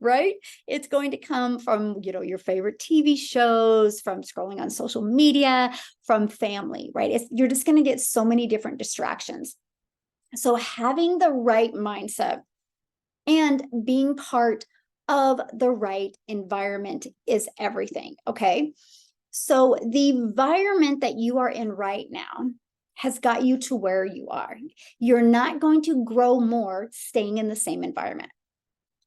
Speaker 1: right? It's going to come from, your favorite TV shows, from scrolling on social media, from family, right? You're just going to get so many different distractions. So having the right mindset and being part of the right environment is everything, okay? So the environment that you are in right now has got you to where you are. You're not going to grow more staying in the same environment.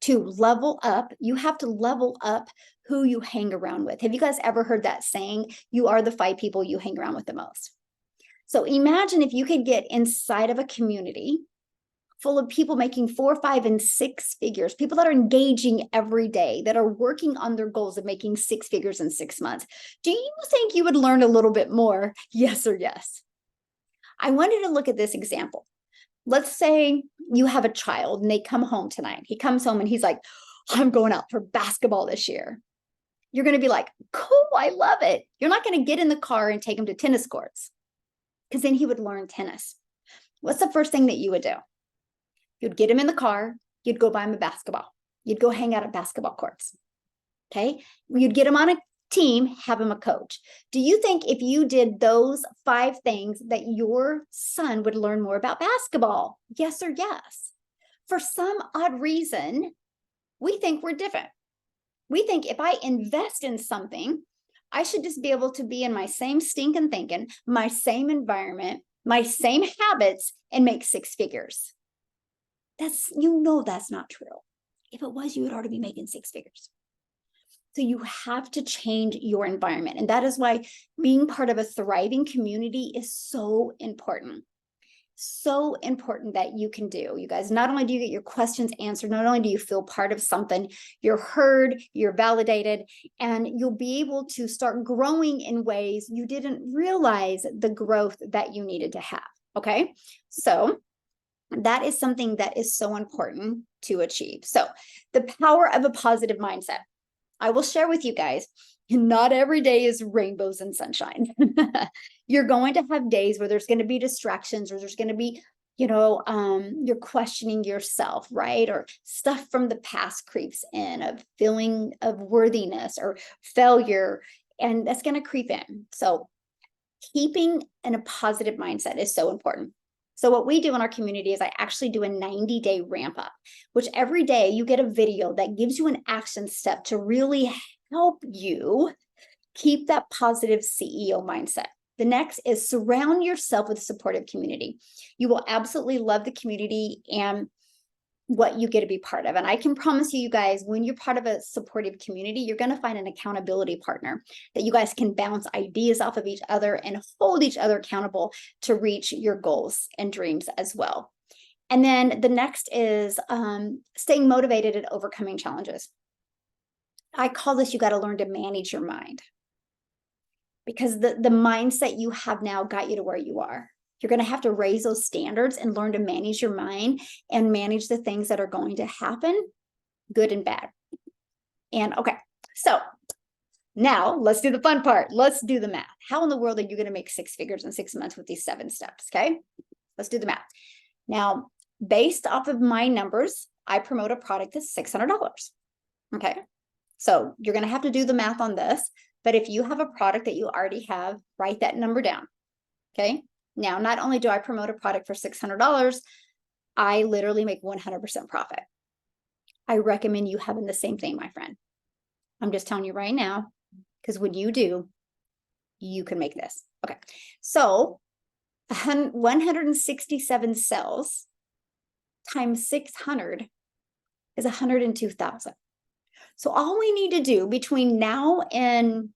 Speaker 1: To level up, you have to level up who you hang around with. Have you guys ever heard that saying, you are the 5 people you hang around with the most? So imagine if you could get inside of a community full of people making 4, 5, and 6 figures, people that are engaging every day, that are working on their goals of making 6 figures in 6 months. Do you think you would learn a little bit more? Yes or yes? I wanted to look at this example. Let's say you have a child and they come home tonight. He comes home and he's like, I'm going out for basketball this year. You're going to be like, cool, I love it. You're not going to get in the car and take him to tennis courts, because then he would learn tennis. What's the first thing that you would do? You'd get him in the car. You'd go buy him a basketball. You'd go hang out at basketball courts. Okay. You'd get him on a team, have him a coach. Do you think if you did those 5 things that your son would learn more about basketball? Yes or yes? For some odd reason, we think we're different. We think if I invest in something, I should just be able to be in my same stinking thinking, my same environment, my same habits, and make 6 figures. That's not true. If it was, you would already be making 6 figures. So you have to change your environment. And that is why being part of a thriving community is so important. So important that you can do. You guys, not only do you get your questions answered, not only do you feel part of something, you're heard, you're validated, and you'll be able to start growing in ways you didn't realize the growth that you needed to have. Okay. So that is something that is so important to achieve. So the power of a positive mindset. I will share with you guys, Not every day is rainbows and sunshine. You're going to have days where there's going to be distractions, or there's going to be, you're questioning yourself, right? Or stuff from the past creeps in, of feeling of worthiness or failure, and that's going to creep in. So keeping in a positive mindset is so important. So what we do in our community is I actually do a 90-day ramp up, which every day you get a video that gives you an action step to really help you keep that positive CEO mindset. The next is surround yourself with a supportive community. You will absolutely love the community and what you get to be part of. And I can promise you guys, when you're part of a supportive community, you're going to find an accountability partner that you guys can bounce ideas off of each other and hold each other accountable to reach your goals and dreams as well. And then the next is staying motivated and overcoming challenges. I call this, you got to learn to manage your mind, because the mindset you have now got you to where you are. You're going to have to raise those standards and learn to manage your mind and manage the things that are going to happen, good and bad. And okay, so now let's do the fun part. Let's do the math. How in the world are you going to make 6 figures in 6 months with these 7 steps? Okay, let's do the math. Now, based off of my numbers, I promote a product that's $600. Okay, so you're going to have to do the math on this. But if you have a product that you already have, write that number down. Okay. Now, not only do I promote a product for $600, I literally make 100% profit. I recommend you having the same thing, my friend. I'm just telling you right now, because when you do, you can make this. Okay. So 167 sales times 600 is 102,000. So all we need to do between now and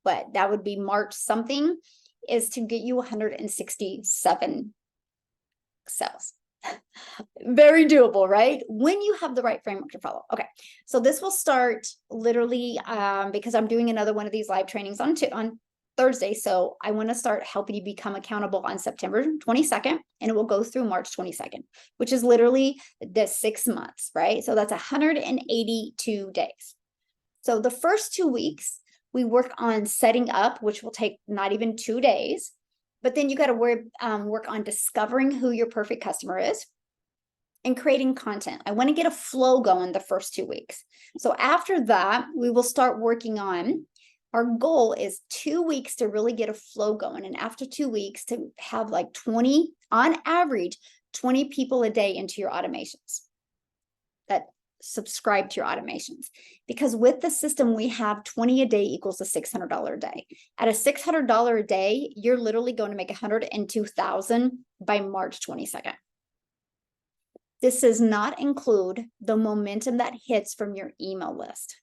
Speaker 1: what that would be March something is to get you 167 sales. Very doable, right? When you have the right framework to follow. Okay, so this will start literally because I'm doing another one of these live trainings on Thursday. So I want to start helping you become accountable on September 22nd, and it will go through March 22nd, which is literally the 6 months, right? So that's 182 days. So the first 2 weeks, we work on setting up, which will take not even 2 days. But then you got to work on discovering who your perfect customer is and creating content. I want to get a flow going the first 2 weeks. So after that, we will start working on, our goal is 2 weeks to really get a flow going. And after 2 weeks to have like 20, on average, 20 people a day into your automations that subscribe to your automations. Because with the system we have, 20 a day equals a $600 a day. At a $600 a day, you're literally going to make 102,000 by March 22nd. This does not include the momentum that hits from your email list.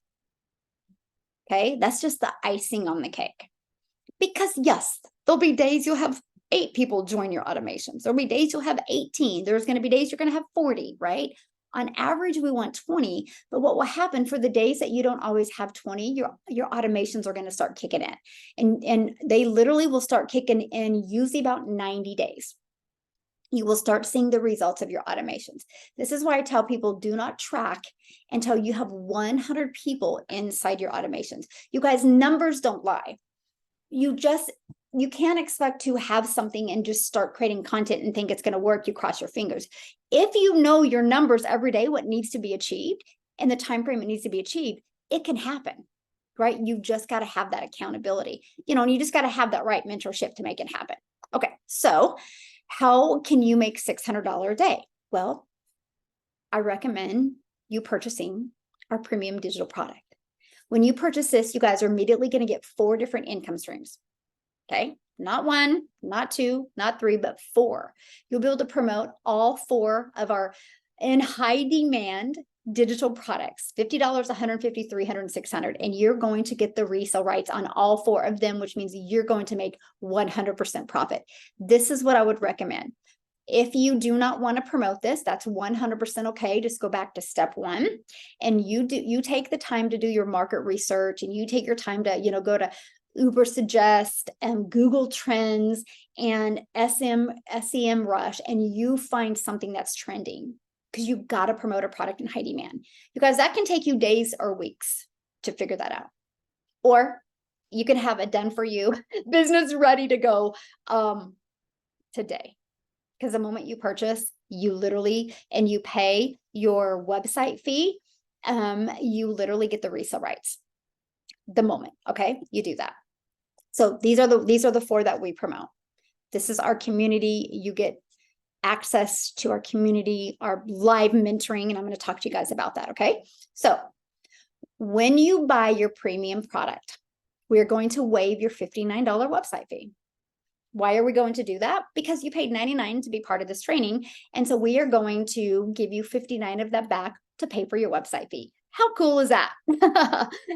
Speaker 1: Okay, that's just the icing on the cake. Because yes, there'll be days you'll have 8 people join your automations. There'll be days you'll have 18. There's going to be days you're going to have 40, right? On average, we want 20, but what will happen for the days that you don't always have 20, your automations are going to start kicking in. And they literally will start kicking in usually about 90 days. You will start seeing the results of your automations. This is why I tell people, do not track until you have 100 people inside your automations. You guys, numbers don't lie. You can't expect to have something and just start creating content and think it's going to work. You cross your fingers. If you know your numbers every day, what needs to be achieved and the time frame it needs to be achieved, it can happen, right? You just got to have that accountability, and you just got to have that right mentorship to make it happen. Okay, so how can you make $600 a day? Well, I recommend you purchasing our premium digital product. When you purchase this, you guys are immediately going to get 4 different income streams. Okay, not 1, not 2, not 3, but 4. You'll be able to promote all 4 of our in high demand digital products, $50, $150, $300, $600, and you're going to get the resale rights on all 4 of them, which means you're going to make 100% profit. This is what I would recommend. If you do not want to promote this, that's 100% okay. Just go back to step 1 and you take the time to do your market research, and you take your time to, go to Ubersuggest and Google Trends and SEMrush, and you find something that's trending, because you've got to promote a product in high demand. You guys, that can take you days or weeks to figure that out. or you can have it done for you, business ready to go today. Because the moment you purchase, you literally, and you pay your website fee, you literally get the resale rights the moment. Okay, you do that. So these are the 4 that we promote. This is our community. You get access to our community, our live mentoring, and I'm going to talk to you guys about that. Okay, so when you buy your premium product, we're going to waive your $59 website fee. Why are we going to do that? Because you paid $99 to be part of this training. And so we are going to give you $59 of that back to pay for your website fee. How cool is that?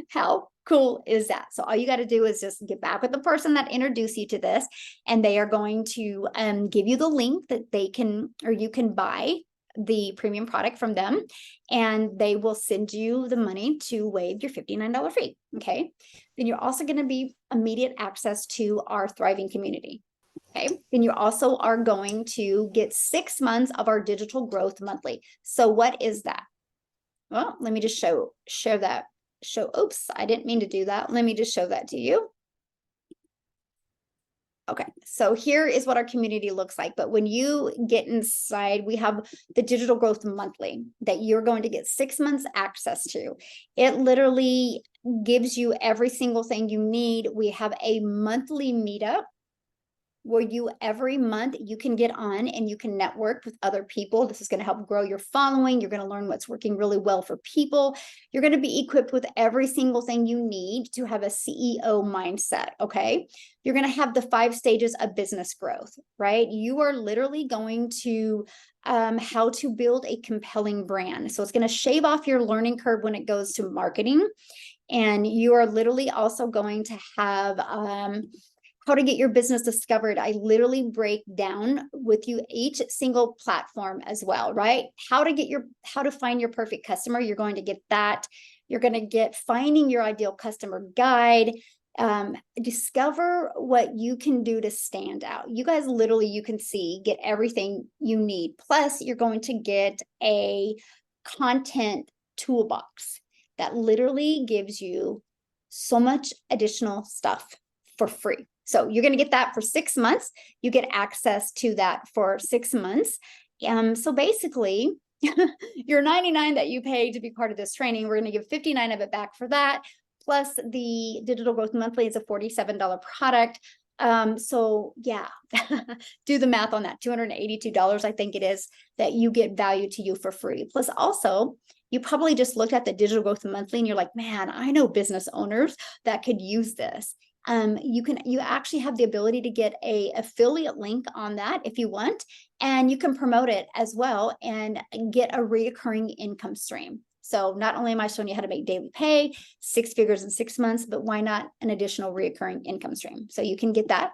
Speaker 1: How cool is that? So all you got to do is just get back with the person that introduced you to this, and they are going to give you the link that they can, or you can buy the premium product from them, and they will send you the money to waive your $59 fee. Okay. Then you're also going to be immediate access to our thriving community. Okay. Then you also are going to get 6 months of our digital growth monthly. So what is that? Well, let me just show that. Oops, I didn't mean to do that. Let me just show that to you. Okay, so here is what our community looks like. But when you get inside, we have the digital growth monthly that you're going to get 6 months access to. It literally gives you every single thing you need. We have a monthly meetup where you every month you can get on and you can network with other people. This is going to help grow your following. You're going to learn what's working really well for people. You're going to be equipped with every single thing you need to have a CEO mindset. Okay. You're going to have the 5 stages of business growth, right? You are literally going to how to build a compelling brand. So it's going to shave off your learning curve when it goes to marketing. And you are literally also going to have how to get your business discovered. I literally break down with you each single platform as well, right? How to find your perfect customer. You're going to get that. You're going to get finding your ideal customer guide. Discover what you can do to stand out. You guys literally, you can see, get everything you need. Plus, you're going to get a content toolbox that literally gives you so much additional stuff for free. So you're going to get that for 6 months. You get access to that for 6 months. So basically, your $99 that you paid to be part of this training, we're going to give $59 of it back for that. Plus the digital growth monthly is a $47 product. So yeah, do the math on that. $282, I think it is, that you get value to you for free. Plus also, you probably just looked at the digital growth monthly and you're like, man, I know business owners that could use this. You actually have the ability to get a affiliate link on that if you want, and you can promote it as well and get a recurring income stream. So not only am I showing you how to make daily pay, 6 figures in 6 months, but why not an additional recurring income stream? So you can get that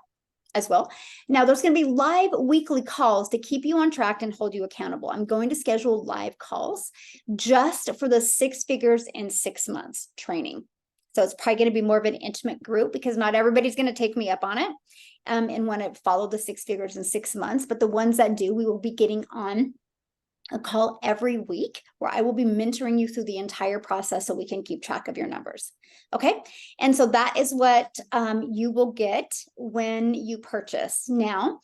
Speaker 1: as well. Now there's going to be live weekly calls to keep you on track and hold you accountable. I'm going to schedule live calls just for the 6 figures in 6 months training. So it's probably going to be more of an intimate group because not everybody's going to take me up on it and want to follow the 6 figures in 6 months. But the ones that do, we will be getting on a call every week where I will be mentoring you through the entire process so we can keep track of your numbers. Okay. And so that is what you will get when you purchase. Now,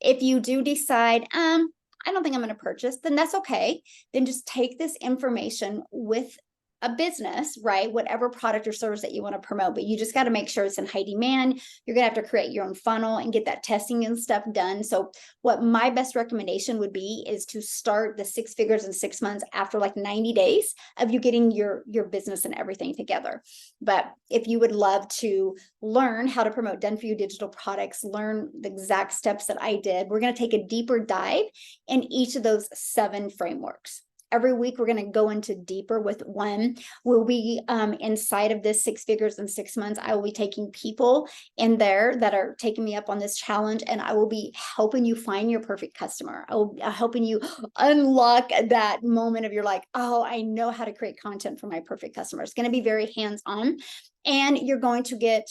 Speaker 1: if you do decide, I don't think I'm going to purchase, then that's okay. Then just take this information with a business, right? Whatever product or service that you want to promote, but you just got to make sure it's in high demand. You're going to have to create your own funnel and get that testing and stuff done. So what my best recommendation would be is to start the 6 figures in 6 months after like 90 days of you getting your business and everything together. But if you would love to learn how to promote done for you digital products, learn the exact steps that I did, we're going to take a deeper dive in each of those 7 frameworks. Every week, we're going to go into deeper with one. We'll be inside of this 6 figures in 6 months. I will be taking people in there that are taking me up on this challenge, and I will be helping you find your perfect customer. I will be helping you unlock that moment of you're like, oh, I know how to create content for my perfect customer. It's going to be very hands-on, and you're going to get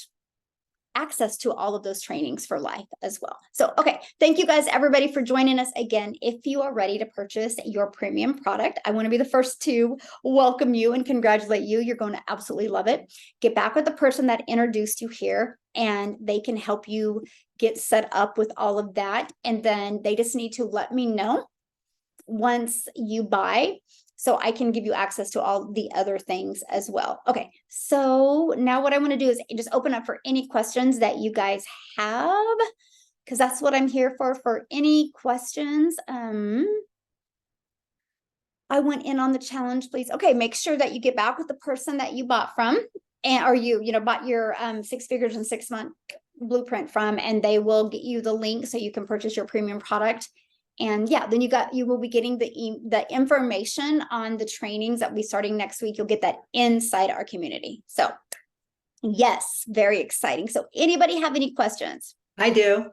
Speaker 1: access to all of those trainings for life as well. So, okay. Thank you guys, everybody, for joining us again. If you are ready to purchase your premium product, I want to be the first to welcome you and congratulate you. You're going to absolutely love it. Get back with the person that introduced you here, and they can help you get set up with all of that. And then they just need to let me know once you buy, so I can give you access to all the other things as well. Okay, so now what I want to do is just open up for any questions that you guys have, because that's what I'm here for any questions. I went in on the challenge, please. Okay, make sure that you get back with the person that you bought from, and or you bought your 6 figures in 6 month blueprint from, and they will get you the link so you can purchase your premium product. And yeah, then you will be getting the information on the trainings that will be starting next week. You'll get that inside our community. So yes, very exciting. So anybody have any questions?
Speaker 2: I do.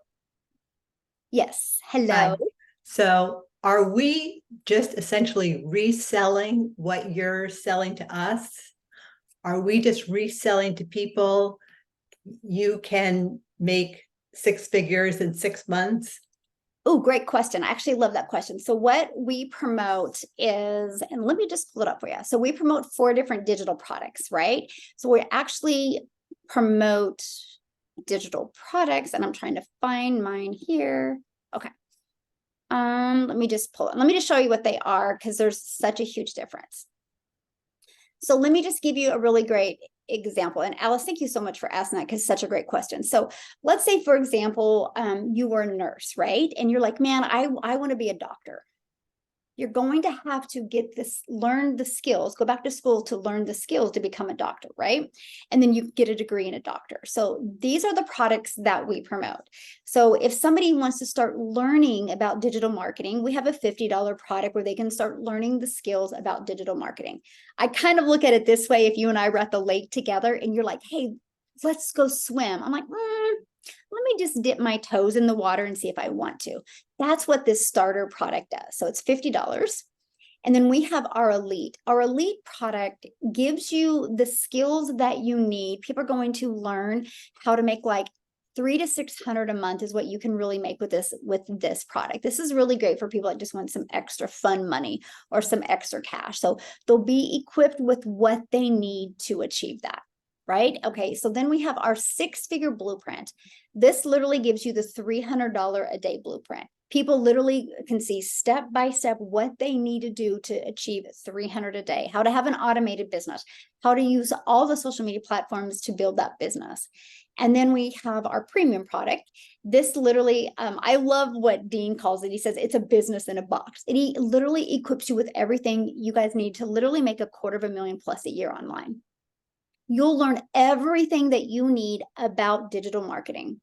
Speaker 1: Yes. Hello.
Speaker 2: Hi. So are we just essentially reselling what you're selling to us? Are we just reselling to people? You can make 6 figures in 6 months.
Speaker 1: Oh, great question. I actually love that question. So what we promote is, and let me just pull it up for you. So we promote 4 different digital products, right? So we actually promote digital products, and I'm trying to find mine here. Okay. Let me just pull it. Let me just show you what they are, because there's such a huge difference. So let me just give you a really great example. And Alice, thank you so much for asking that, because it's such a great question. So let's say, for example, you were a nurse, right? And you're like, man, I want to be a doctor. You're going to have to learn the skills, go back to school to learn the skills to become a doctor, right? And then you get a degree in a doctor. So these are the products that we promote. So if somebody wants to start learning about digital marketing, we have a $50 product where they can start learning the skills about digital marketing. I kind of look at it this way. If you and I were at the lake together and you're like, hey, let's go swim. I'm like, let me just dip my toes in the water and see if I want to. That's what this starter product does. So it's $50. And then we have our elite. Our elite product gives you the skills that you need. People are going to learn how to make like $300 to $600 a month is what you can really make with this product. This is really great for people that just want some extra fun money or some extra cash. So they'll be equipped with what they need to achieve that. Right? Okay, so then we have our 6-figure blueprint. This literally gives you the $300 a day blueprint. People literally can see step by step what they need to do to achieve $300 a day, how to have an automated business, how to use all the social media platforms to build that business. And then we have our premium product. This literally, I love what Dean calls it. He says it's a business in a box. And he literally equips you with everything you guys need to literally make $250,000 plus a year online. You'll learn everything that you need about digital marketing.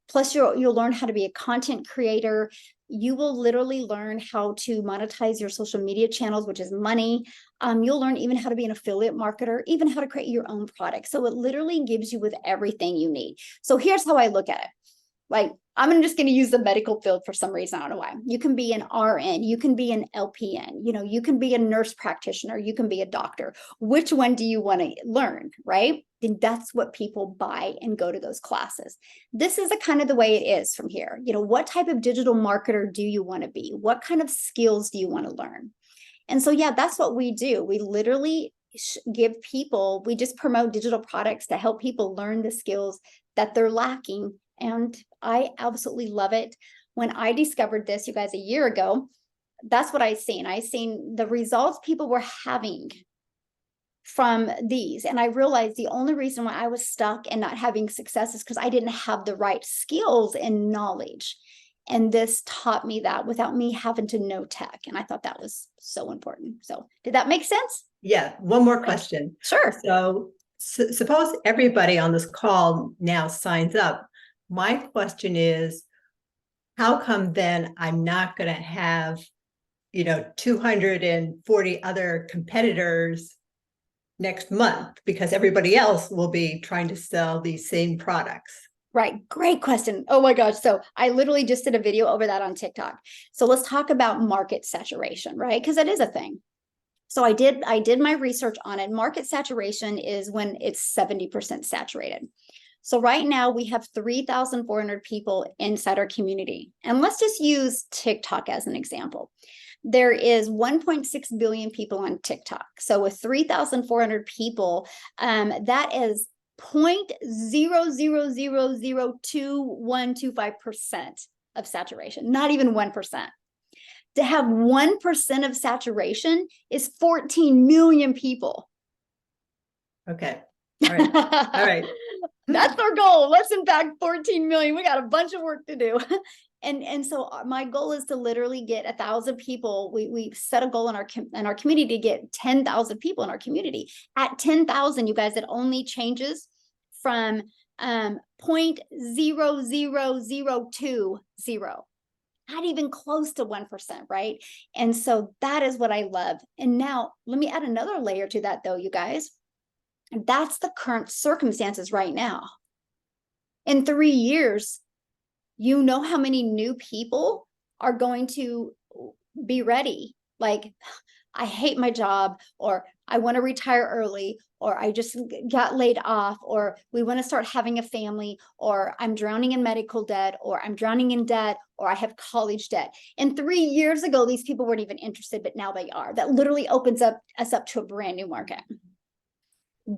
Speaker 1: Plus, you'll learn how to be a content creator. You will literally learn how to monetize your social media channels, which is money. You'll learn even how to be an affiliate marketer, even how to create your own product. So it literally gives you with everything you need. So here's how I look at it. Like, I'm just going to use the medical field for some reason. I don't know why. You can be an RN, you can be an LPN, you can be a nurse practitioner, you can be a doctor. Which one do you want to learn, right? Then that's what people buy and go to those classes. This is kind of the way it is from here. What type of digital marketer do you want to be? What kind of skills do you want to learn? And so, yeah, that's what we do. We literally give people, we just promote digital products to help people learn the skills that they're lacking. And I absolutely love it. When I discovered this, you guys, a year ago, that's what I seen. I seen the results people were having from these. And I realized the only reason why I was stuck and not having success is because I didn't have the right skills and knowledge. And this taught me that without me having to know tech. And I thought that was so important. So did that make sense?
Speaker 2: Yeah. One more question.
Speaker 1: Sure.
Speaker 2: So suppose everybody on this call now signs up. My question is, how come then I'm not going to have, 240 other competitors next month, because everybody else will be trying to sell these same products?
Speaker 1: Right. Great question. Oh my gosh. So I literally just did a video over that on TikTok. So let's talk about market saturation, right? Because that is a thing. So I did my research on it. Market saturation is when it's 70% saturated. So right now we have 3,400 people inside our community. And let's just use TikTok as an example. There is 1.6 billion people on TikTok. So with 3,400 people, that is 0.0000225% of saturation, not even 1%. To have 1% of saturation is 14 million people.
Speaker 2: Okay. All right. All right.
Speaker 1: That's our goal. Let's impact 14 million. We got a bunch of work to do. And so my goal is to literally get 1,000 people. We set a goal in our community to get 10,000 people in our community. At 10,000, you guys, it only changes from 0.00020, not even close to 1%, right? And so that is what I love. And now let me add another layer to that, though, you guys. That's the current circumstances right now. In 3 years, you know how many new people are going to be ready. Like, I hate my job, or I want to retire early, or I just got laid off, or we want to start having a family, or I'm drowning in medical debt, or I'm drowning in debt, or I have college debt. And 3 years ago, these people weren't even interested, but now they are. That literally opens us up to a brand new market.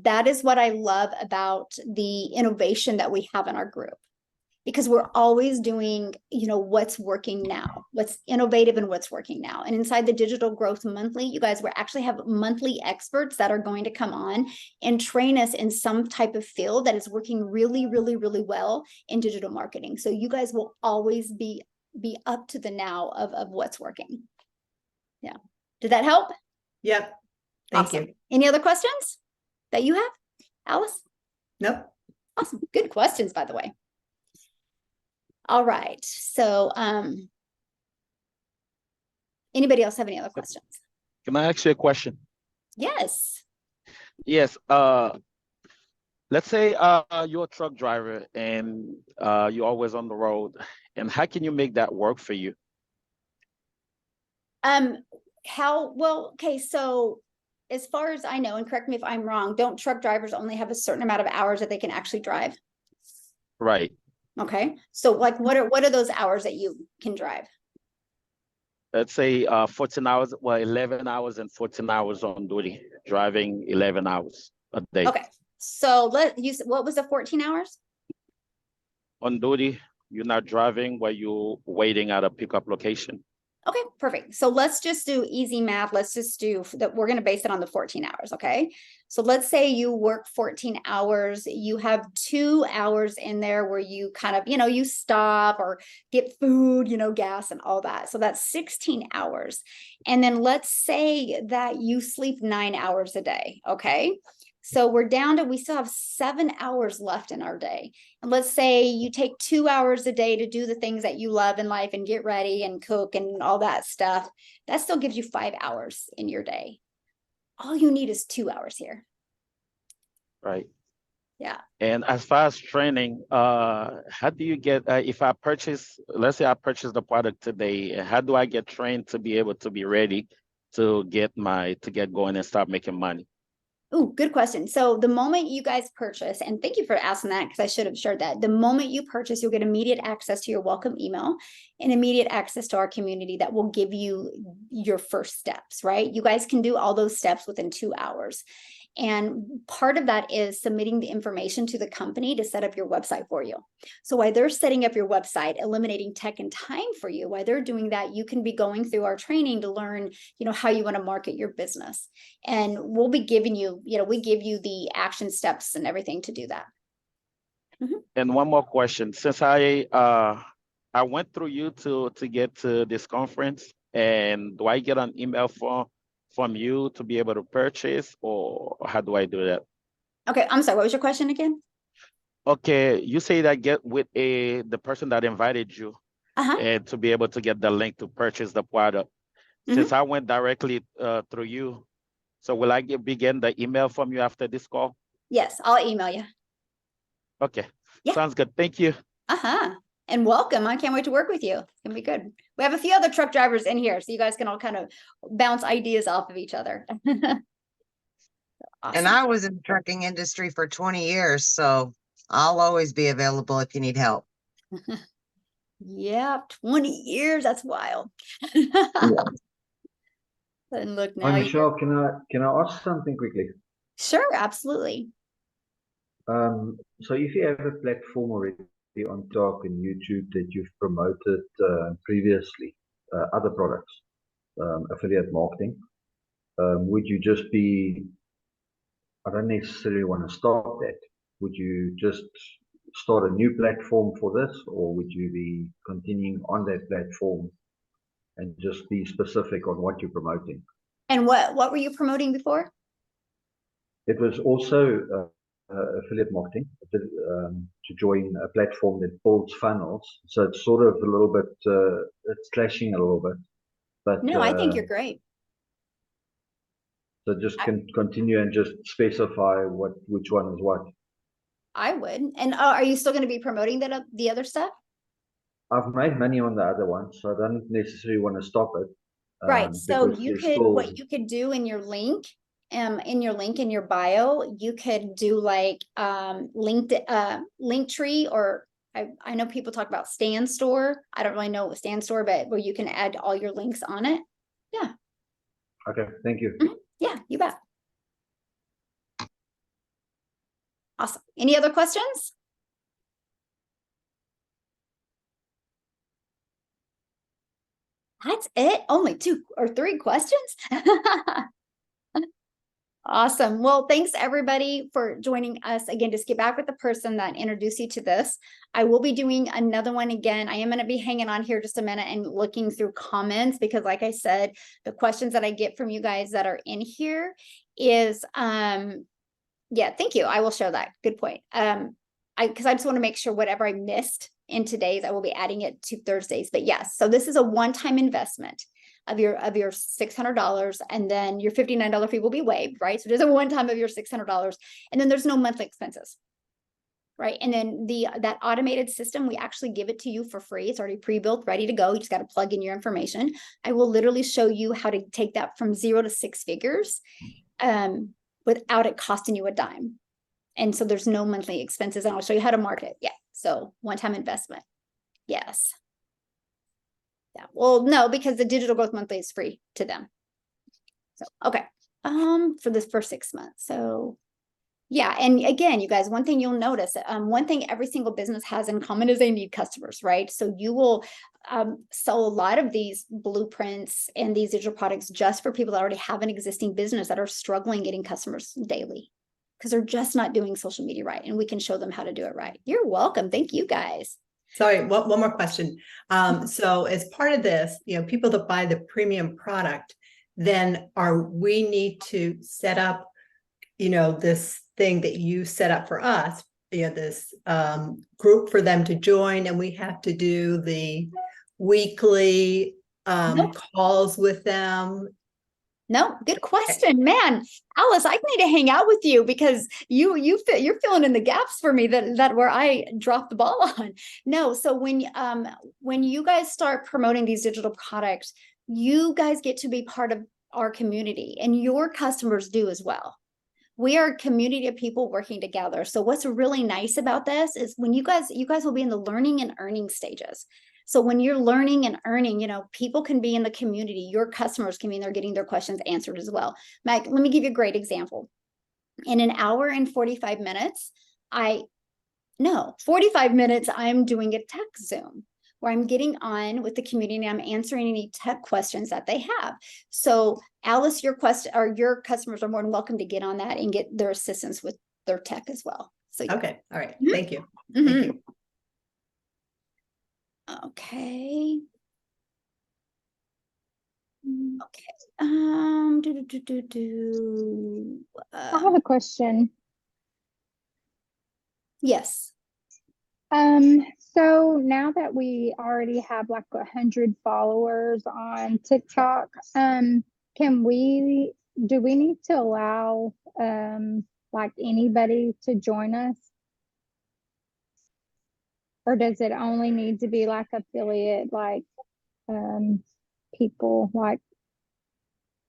Speaker 1: That is what I love about the innovation that we have in our group, because we're always doing, what's working now, what's innovative and what's working now. And inside the Digital Growth Monthly, you guys, we actually have monthly experts that are going to come on and train us in some type of field that is working really, really, really well in digital marketing. So you guys will always be up to the now of what's working. Yeah. Did that help?
Speaker 2: Yep. Thank
Speaker 1: Awesome.
Speaker 2: you.
Speaker 1: Any other questions that you have, Alice?
Speaker 2: Nope.
Speaker 1: Awesome. Good questions, by the way. All right. So, anybody else have any other questions?
Speaker 3: Can I ask you a question?
Speaker 1: Yes.
Speaker 3: Yes. Let's say you're a truck driver and you're always on the road. And how can you make that work for you?
Speaker 1: Okay, so as far as I know, and correct me if I'm wrong, don't truck drivers only have a certain amount of hours that they can actually drive?
Speaker 3: Right.
Speaker 1: Okay. So like what are those hours that you can drive?
Speaker 3: Let's say 14 hours, 11 hours and 14 hours on duty, driving 11 hours a day.
Speaker 1: Okay. So what was the 14 hours?
Speaker 3: On duty, you're not driving while you're waiting at a pickup location.
Speaker 1: Okay, perfect. So let's just do easy math. Let's just do that. We're going to base it on the 14 hours. Okay. So let's say you work 14 hours. You have 2 hours in there where you kind of, you stop or get food, gas and all that. So that's 16 hours. And then let's say that you sleep 9 hours a day. Okay. So we still have 7 hours left in our day. And let's say you take 2 hours a day to do the things that you love in life and get ready and cook and all that stuff. That still gives you 5 hours in your day. All you need is 2 hours here.
Speaker 3: Right.
Speaker 1: Yeah.
Speaker 3: And as far as training, how do you get, if I purchase, let's say I purchase the product today, how do I get trained to be able to be ready to get going and start making money?
Speaker 1: Oh, good question. So the moment you guys purchase, and thank you for asking that because I should have shared that. The moment you purchase, you'll get immediate access to your welcome email and immediate access to our community that will give you your first steps, right? You guys can do all those steps within 2 hours. And part of that is submitting the information to the company to set up your website for you. So while they're setting up your website, eliminating tech and time for you, while they're doing that, you can be going through our training to learn, how you want to market your business. And we'll be giving you, we give you the action steps and everything to do that. Mm-hmm.
Speaker 3: And one more question. Since I went through you to get to this conference, and do I get an email from you to be able to purchase, or how do I do that?
Speaker 1: Okay, I'm sorry, what was your question again?
Speaker 3: Okay, you say that get with the person that invited you and to be able to get the link to purchase the product. Since I went directly through you, so will I begin the email from you after this call?
Speaker 1: Yes, I'll email you.
Speaker 3: Okay,
Speaker 1: yeah.
Speaker 3: Sounds good. Thank you.
Speaker 1: And welcome. I can't wait to work with you. It's gonna be good. We have a few other truck drivers in here, so you guys can all kind of bounce ideas off of each other.
Speaker 4: Awesome. And I was in the trucking industry for 20 years, so I'll always be available if you need help.
Speaker 1: Yep, 20 years. That's wild. And look now.
Speaker 5: Hi, Michelle, can I ask something quickly?
Speaker 1: Sure, absolutely.
Speaker 5: So if you have a platform already on TikTok and YouTube that you've promoted previously, other products, affiliate marketing, would you just be, I don't necessarily want to start that. Would you just start a new platform for this, or would you be continuing on that platform and just be specific on what you're promoting?
Speaker 1: And what were you promoting before?
Speaker 5: It was also affiliate marketing to join a platform that builds funnels. So it's sort of a little bit, it's clashing a little bit. But
Speaker 1: No, I think you're great.
Speaker 5: So just continue and just specify which one is what.
Speaker 1: I would. And are you still going to be promoting the other stuff?
Speaker 5: I've made money on the other one, so I don't necessarily want to stop it.
Speaker 1: Right. So you could,
Speaker 5: still...
Speaker 1: what you could do in your link, in your bio, you could do like Linktree, or I know people talk about Stan Store. I don't really know what Stan Store, but where you can add all your links on it. Yeah.
Speaker 5: Okay. Thank you.
Speaker 1: Mm-hmm. Yeah, you bet. Awesome. Any other questions? That's it? Only 2 or 3 questions? Awesome. Well, thanks everybody for joining us. Again, just get back with the person that introduced you to this. I will be doing another one again. I am going to be hanging on here just a minute and looking through comments, because like I said, the questions that I get from you guys that are in here is, yeah, thank you. I will show that. Good point. Because I just want to make sure whatever I missed in today's, I will be adding it to Thursdays. But yes, so this is a one-time investment of your $600, and then your $59 fee will be waived, right? So there's a one-time of your $600, and then there's no monthly expenses, right? And then that automated system, we actually give it to you for free. It's already pre-built, ready to go. You just got to plug in your information. I will literally show you how to take that from 0 to 6 figures without it costing you a dime. And so there's no monthly expenses, and I'll show you how to market it. Yeah. So one-time investment. Yes. Yeah. Well, no, because the Digital Growth Monthly is free to them. So, okay. For this first 6 months. So yeah. And again, you guys, one thing you'll notice, one thing every single business has in common is they need customers, right? So you will sell a lot of these blueprints and these digital products just for people that already have an existing business that are struggling getting customers daily, because they're just not doing social media right, and we can show them how to do it right. You're welcome. Thank you guys.
Speaker 2: Sorry, one more question. So as part of this, people that buy the premium product, then we need to set up, this thing that you set up for us, this group for them to join, and we have to do the weekly calls with them.
Speaker 1: No, good question, man. Alice, I need to hang out with you, because you're filling in the gaps for me that where I dropped the ball on. No, so when you guys start promoting these digital products, you guys get to be part of our community, and your customers do as well. We are a community of people working together. So what's really nice about this is when you guys will be in the learning and earning stages. So when you're learning and earning, people can be in the community, your customers can be in there getting their questions answered as well. Mike, let me give you a great example. In an hour and 45 minutes, 45 minutes, I'm doing a tech Zoom where I'm getting on with the community and I'm answering any tech questions that they have. So Alice, your customers are more than welcome to get on that and get their assistance with their tech as well. So
Speaker 2: okay. All right.
Speaker 1: Mm-hmm.
Speaker 2: Thank you.
Speaker 1: Mm-hmm.
Speaker 2: Thank you.
Speaker 1: Okay. Okay.
Speaker 6: I have a question.
Speaker 1: Yes.
Speaker 6: So now that we already have like 100 followers on TikTok, do we need to allow like anybody to join us? Or does it only need to be like affiliate, like people like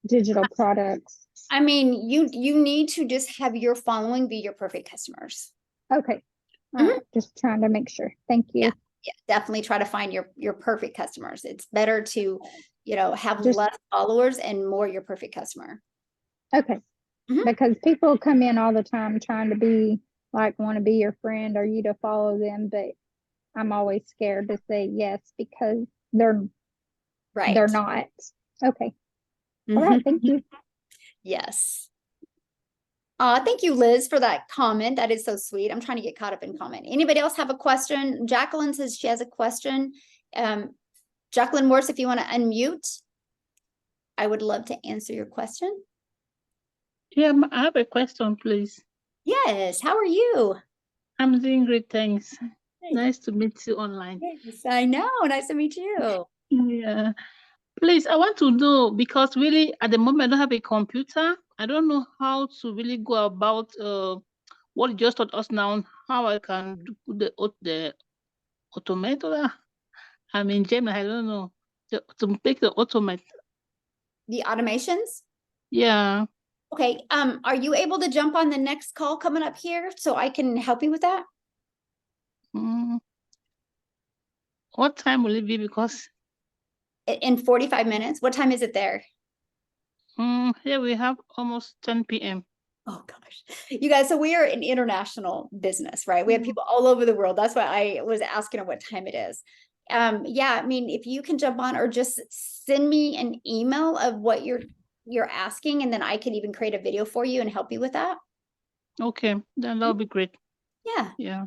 Speaker 6: digital products?
Speaker 1: I mean, you need to just have your following be your perfect customers.
Speaker 6: Okay. All right, just trying to make sure. Thank you.
Speaker 1: Yeah. Yeah, definitely try to find your perfect customers. It's better to, have
Speaker 6: Just-
Speaker 1: less followers and more your perfect customer.
Speaker 6: Okay.
Speaker 1: Mhm.
Speaker 6: Because people come in all the time trying to be like, want to be your friend or you to follow them, but I'm always scared to say yes because they're
Speaker 1: Right.
Speaker 6: not. Okay. All
Speaker 1: Mhm.
Speaker 6: right. Thank you.
Speaker 1: Yes. Thank you, Liz, for that comment. That is so sweet. I'm trying to get caught up in comment. Anybody else have a question? Jacqueline says she has a question. Jacqueline Morse, if you want to unmute, I would love to answer your question.
Speaker 7: Yeah, I have a question, please.
Speaker 1: Yes. How are you?
Speaker 7: I'm doing great, thanks. Nice to meet you online.
Speaker 1: Yes, I know. Nice to meet you.
Speaker 7: Yeah. Please, I want to know, because really at the moment I don't have a computer. I don't know how to really go about what you just taught us now, how I can do the automator. I mean, Gemini, I don't know. To pick the automate.
Speaker 1: The automations?
Speaker 7: Yeah.
Speaker 1: Okay. Are you able to jump on the next call coming up here so I can help you with that?
Speaker 7: What time will it be? Because
Speaker 1: In 45 minutes. What time is it there?
Speaker 7: here we have almost 10 p.m.
Speaker 1: Oh gosh, you guys, so we are an international business, right? We have people all over the world. That's why I was asking what time it is. Yeah, I mean, if you can jump on or just send me an email of what you're asking, and then I can even create a video for you and help you with that.
Speaker 7: Okay, then that'll be great.
Speaker 1: Yeah.
Speaker 7: Yeah.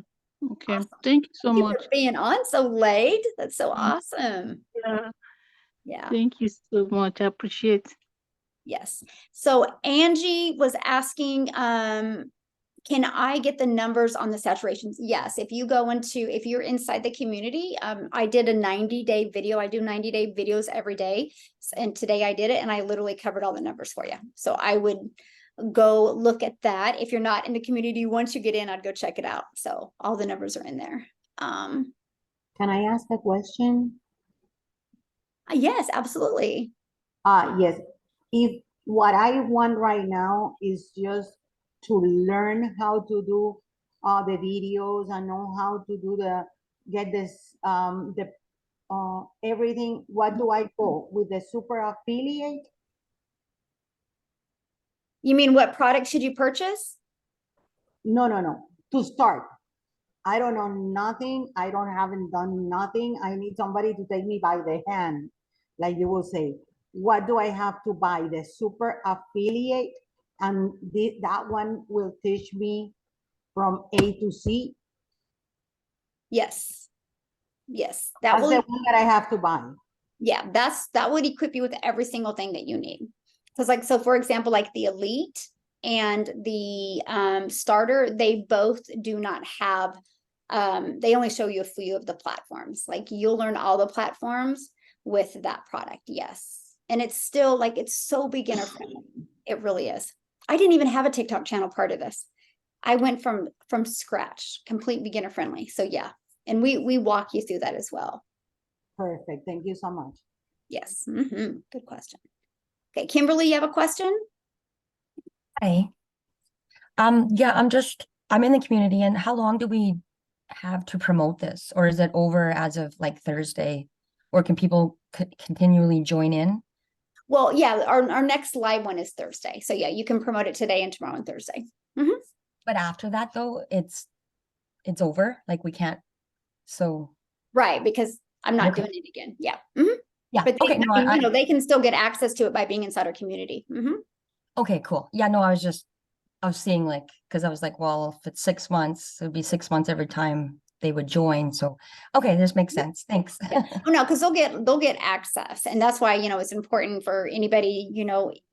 Speaker 7: Okay.
Speaker 1: Awesome.
Speaker 7: Thank you so
Speaker 1: Thank you
Speaker 7: much.
Speaker 1: for being on so late. That's so awesome.
Speaker 7: Yeah.
Speaker 1: Yeah.
Speaker 7: Thank you so much. I appreciate.
Speaker 1: Yes. So Angie was asking, can I get the numbers on the saturations? Yes. If you're inside the community, I did a 90-day video. I do 90-day videos every day. And today I did it and I literally covered all the numbers for you. So I would go look at that. If you're not in the community, once you get in, I'd go check it out. So all the numbers are in there.
Speaker 8: Can I ask a question?
Speaker 1: Yes, absolutely.
Speaker 8: Yes. If what I want right now is just to learn how to do the videos and know how to do get this everything, what do I go with the super affiliate?
Speaker 1: You mean what product should you purchase?
Speaker 8: No. To start. I don't know nothing. Haven't done nothing. I need somebody to take me by the hand. Like you will say, what do I have to buy? The super affiliate, and that one will teach me from A to Z.
Speaker 1: Yes. Yes.
Speaker 8: That's the one that I have to buy.
Speaker 1: Yeah, that would equip you with every single thing that you need. Because so for example, like the Elite and the Starter, they both do not have, they only show you a few of the platforms. Like you'll learn all the platforms with that product. Yes. And it's still like, it's so beginner friendly. It really is. I didn't even have a TikTok channel part of this. I went from scratch, complete beginner friendly. So yeah. And we walk you through that as well.
Speaker 8: Perfect. Thank you so much.
Speaker 1: Yes. Good question. Okay, Kimberly, you have a question?
Speaker 9: Hi. Yeah, I'm in the community, and how long do we have to promote this? Or is it over as of like Thursday? Or can people continually join in?
Speaker 1: Well, yeah, our next live one is Thursday. So yeah, you can promote it today and tomorrow and Thursday.
Speaker 9: But after that though, it's over. Like we can't, so.
Speaker 1: Right, because I'm not
Speaker 9: Okay.
Speaker 1: doing it again. Yeah.
Speaker 9: Yeah,
Speaker 1: But they,
Speaker 9: okay, no,
Speaker 1: I mean, they can still get access to it by being inside our community.
Speaker 9: okay, cool. Yeah, no, I was seeing like, because I was like, well, if it's 6 months, it would be 6 months every time they would join. So, okay, this makes sense. Thanks.
Speaker 1: Yeah. Oh no, because they'll get access. And that's why, it's important for anybody,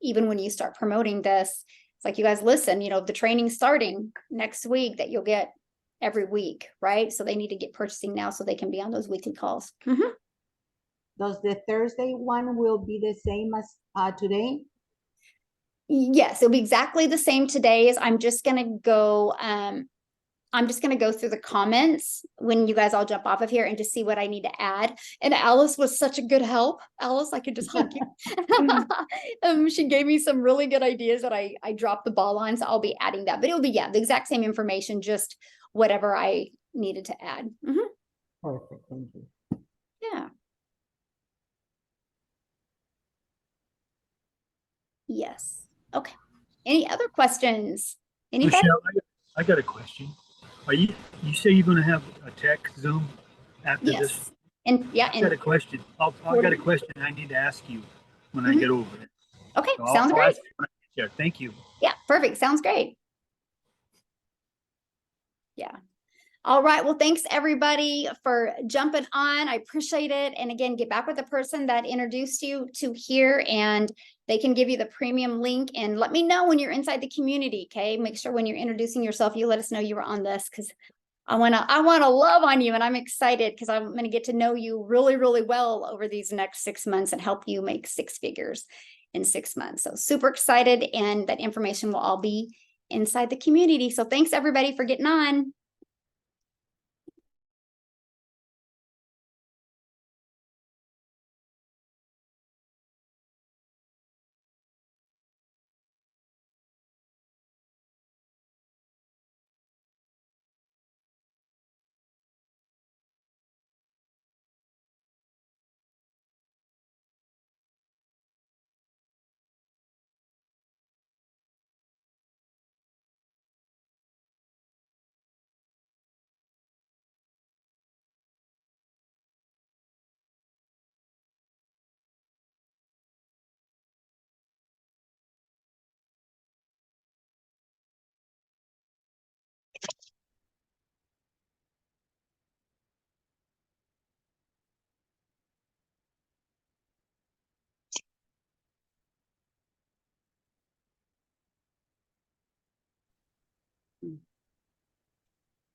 Speaker 1: even when you start promoting this, it's like, you guys listen, the training's starting next week that you'll get every week, right? So they need to get purchasing now so they can be on those weekly calls.
Speaker 8: Does the Thursday one will be the same as today?
Speaker 1: Yes, it'll be exactly the same today. As I'm just gonna go through the comments when you guys all jump off of here and just see what I need to add. And Alice was such a good help. Alice, I could just hug you. She gave me some really good ideas that I dropped the ball on, so I'll be adding that. But it'll be, the exact same information, just whatever I needed to add. Mhm.
Speaker 8: Perfect, thank you.
Speaker 1: Yeah. Yes. Okay. Any other questions? Anybody?
Speaker 10: Michelle, I got a question. You say you're gonna have a tech Zoom after this?
Speaker 1: Yes. And yeah,
Speaker 10: I've got a
Speaker 1: and
Speaker 10: question. I've got a question I need to ask you when I
Speaker 1: Mhm.
Speaker 10: get over it.
Speaker 1: okay,
Speaker 10: So
Speaker 1: sounds
Speaker 10: I'll
Speaker 1: great.
Speaker 10: ask you when I get there. Thank you.
Speaker 1: Yeah, perfect. Sounds great. Yeah. All right. Well, thanks everybody for jumping on. I appreciate it. And again, get back with the person that introduced you to here, and they can give you the premium link, and let me know when you're inside the community. Okay. Make sure when you're introducing yourself, you let us know you were on this, because I want to love on you, and I'm excited because I'm going to get to know you really, really well over these next 6 months and help you make 6 figures in 6 months. So super excited, and that information will all be inside the community. So thanks everybody for getting on.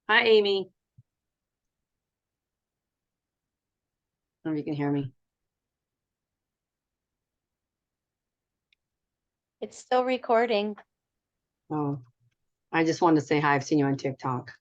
Speaker 11: Hi, Amy. I don't know if you can hear me.
Speaker 12: It's still recording.
Speaker 11: Oh, I just wanted to say hi. I've seen you on TikTok.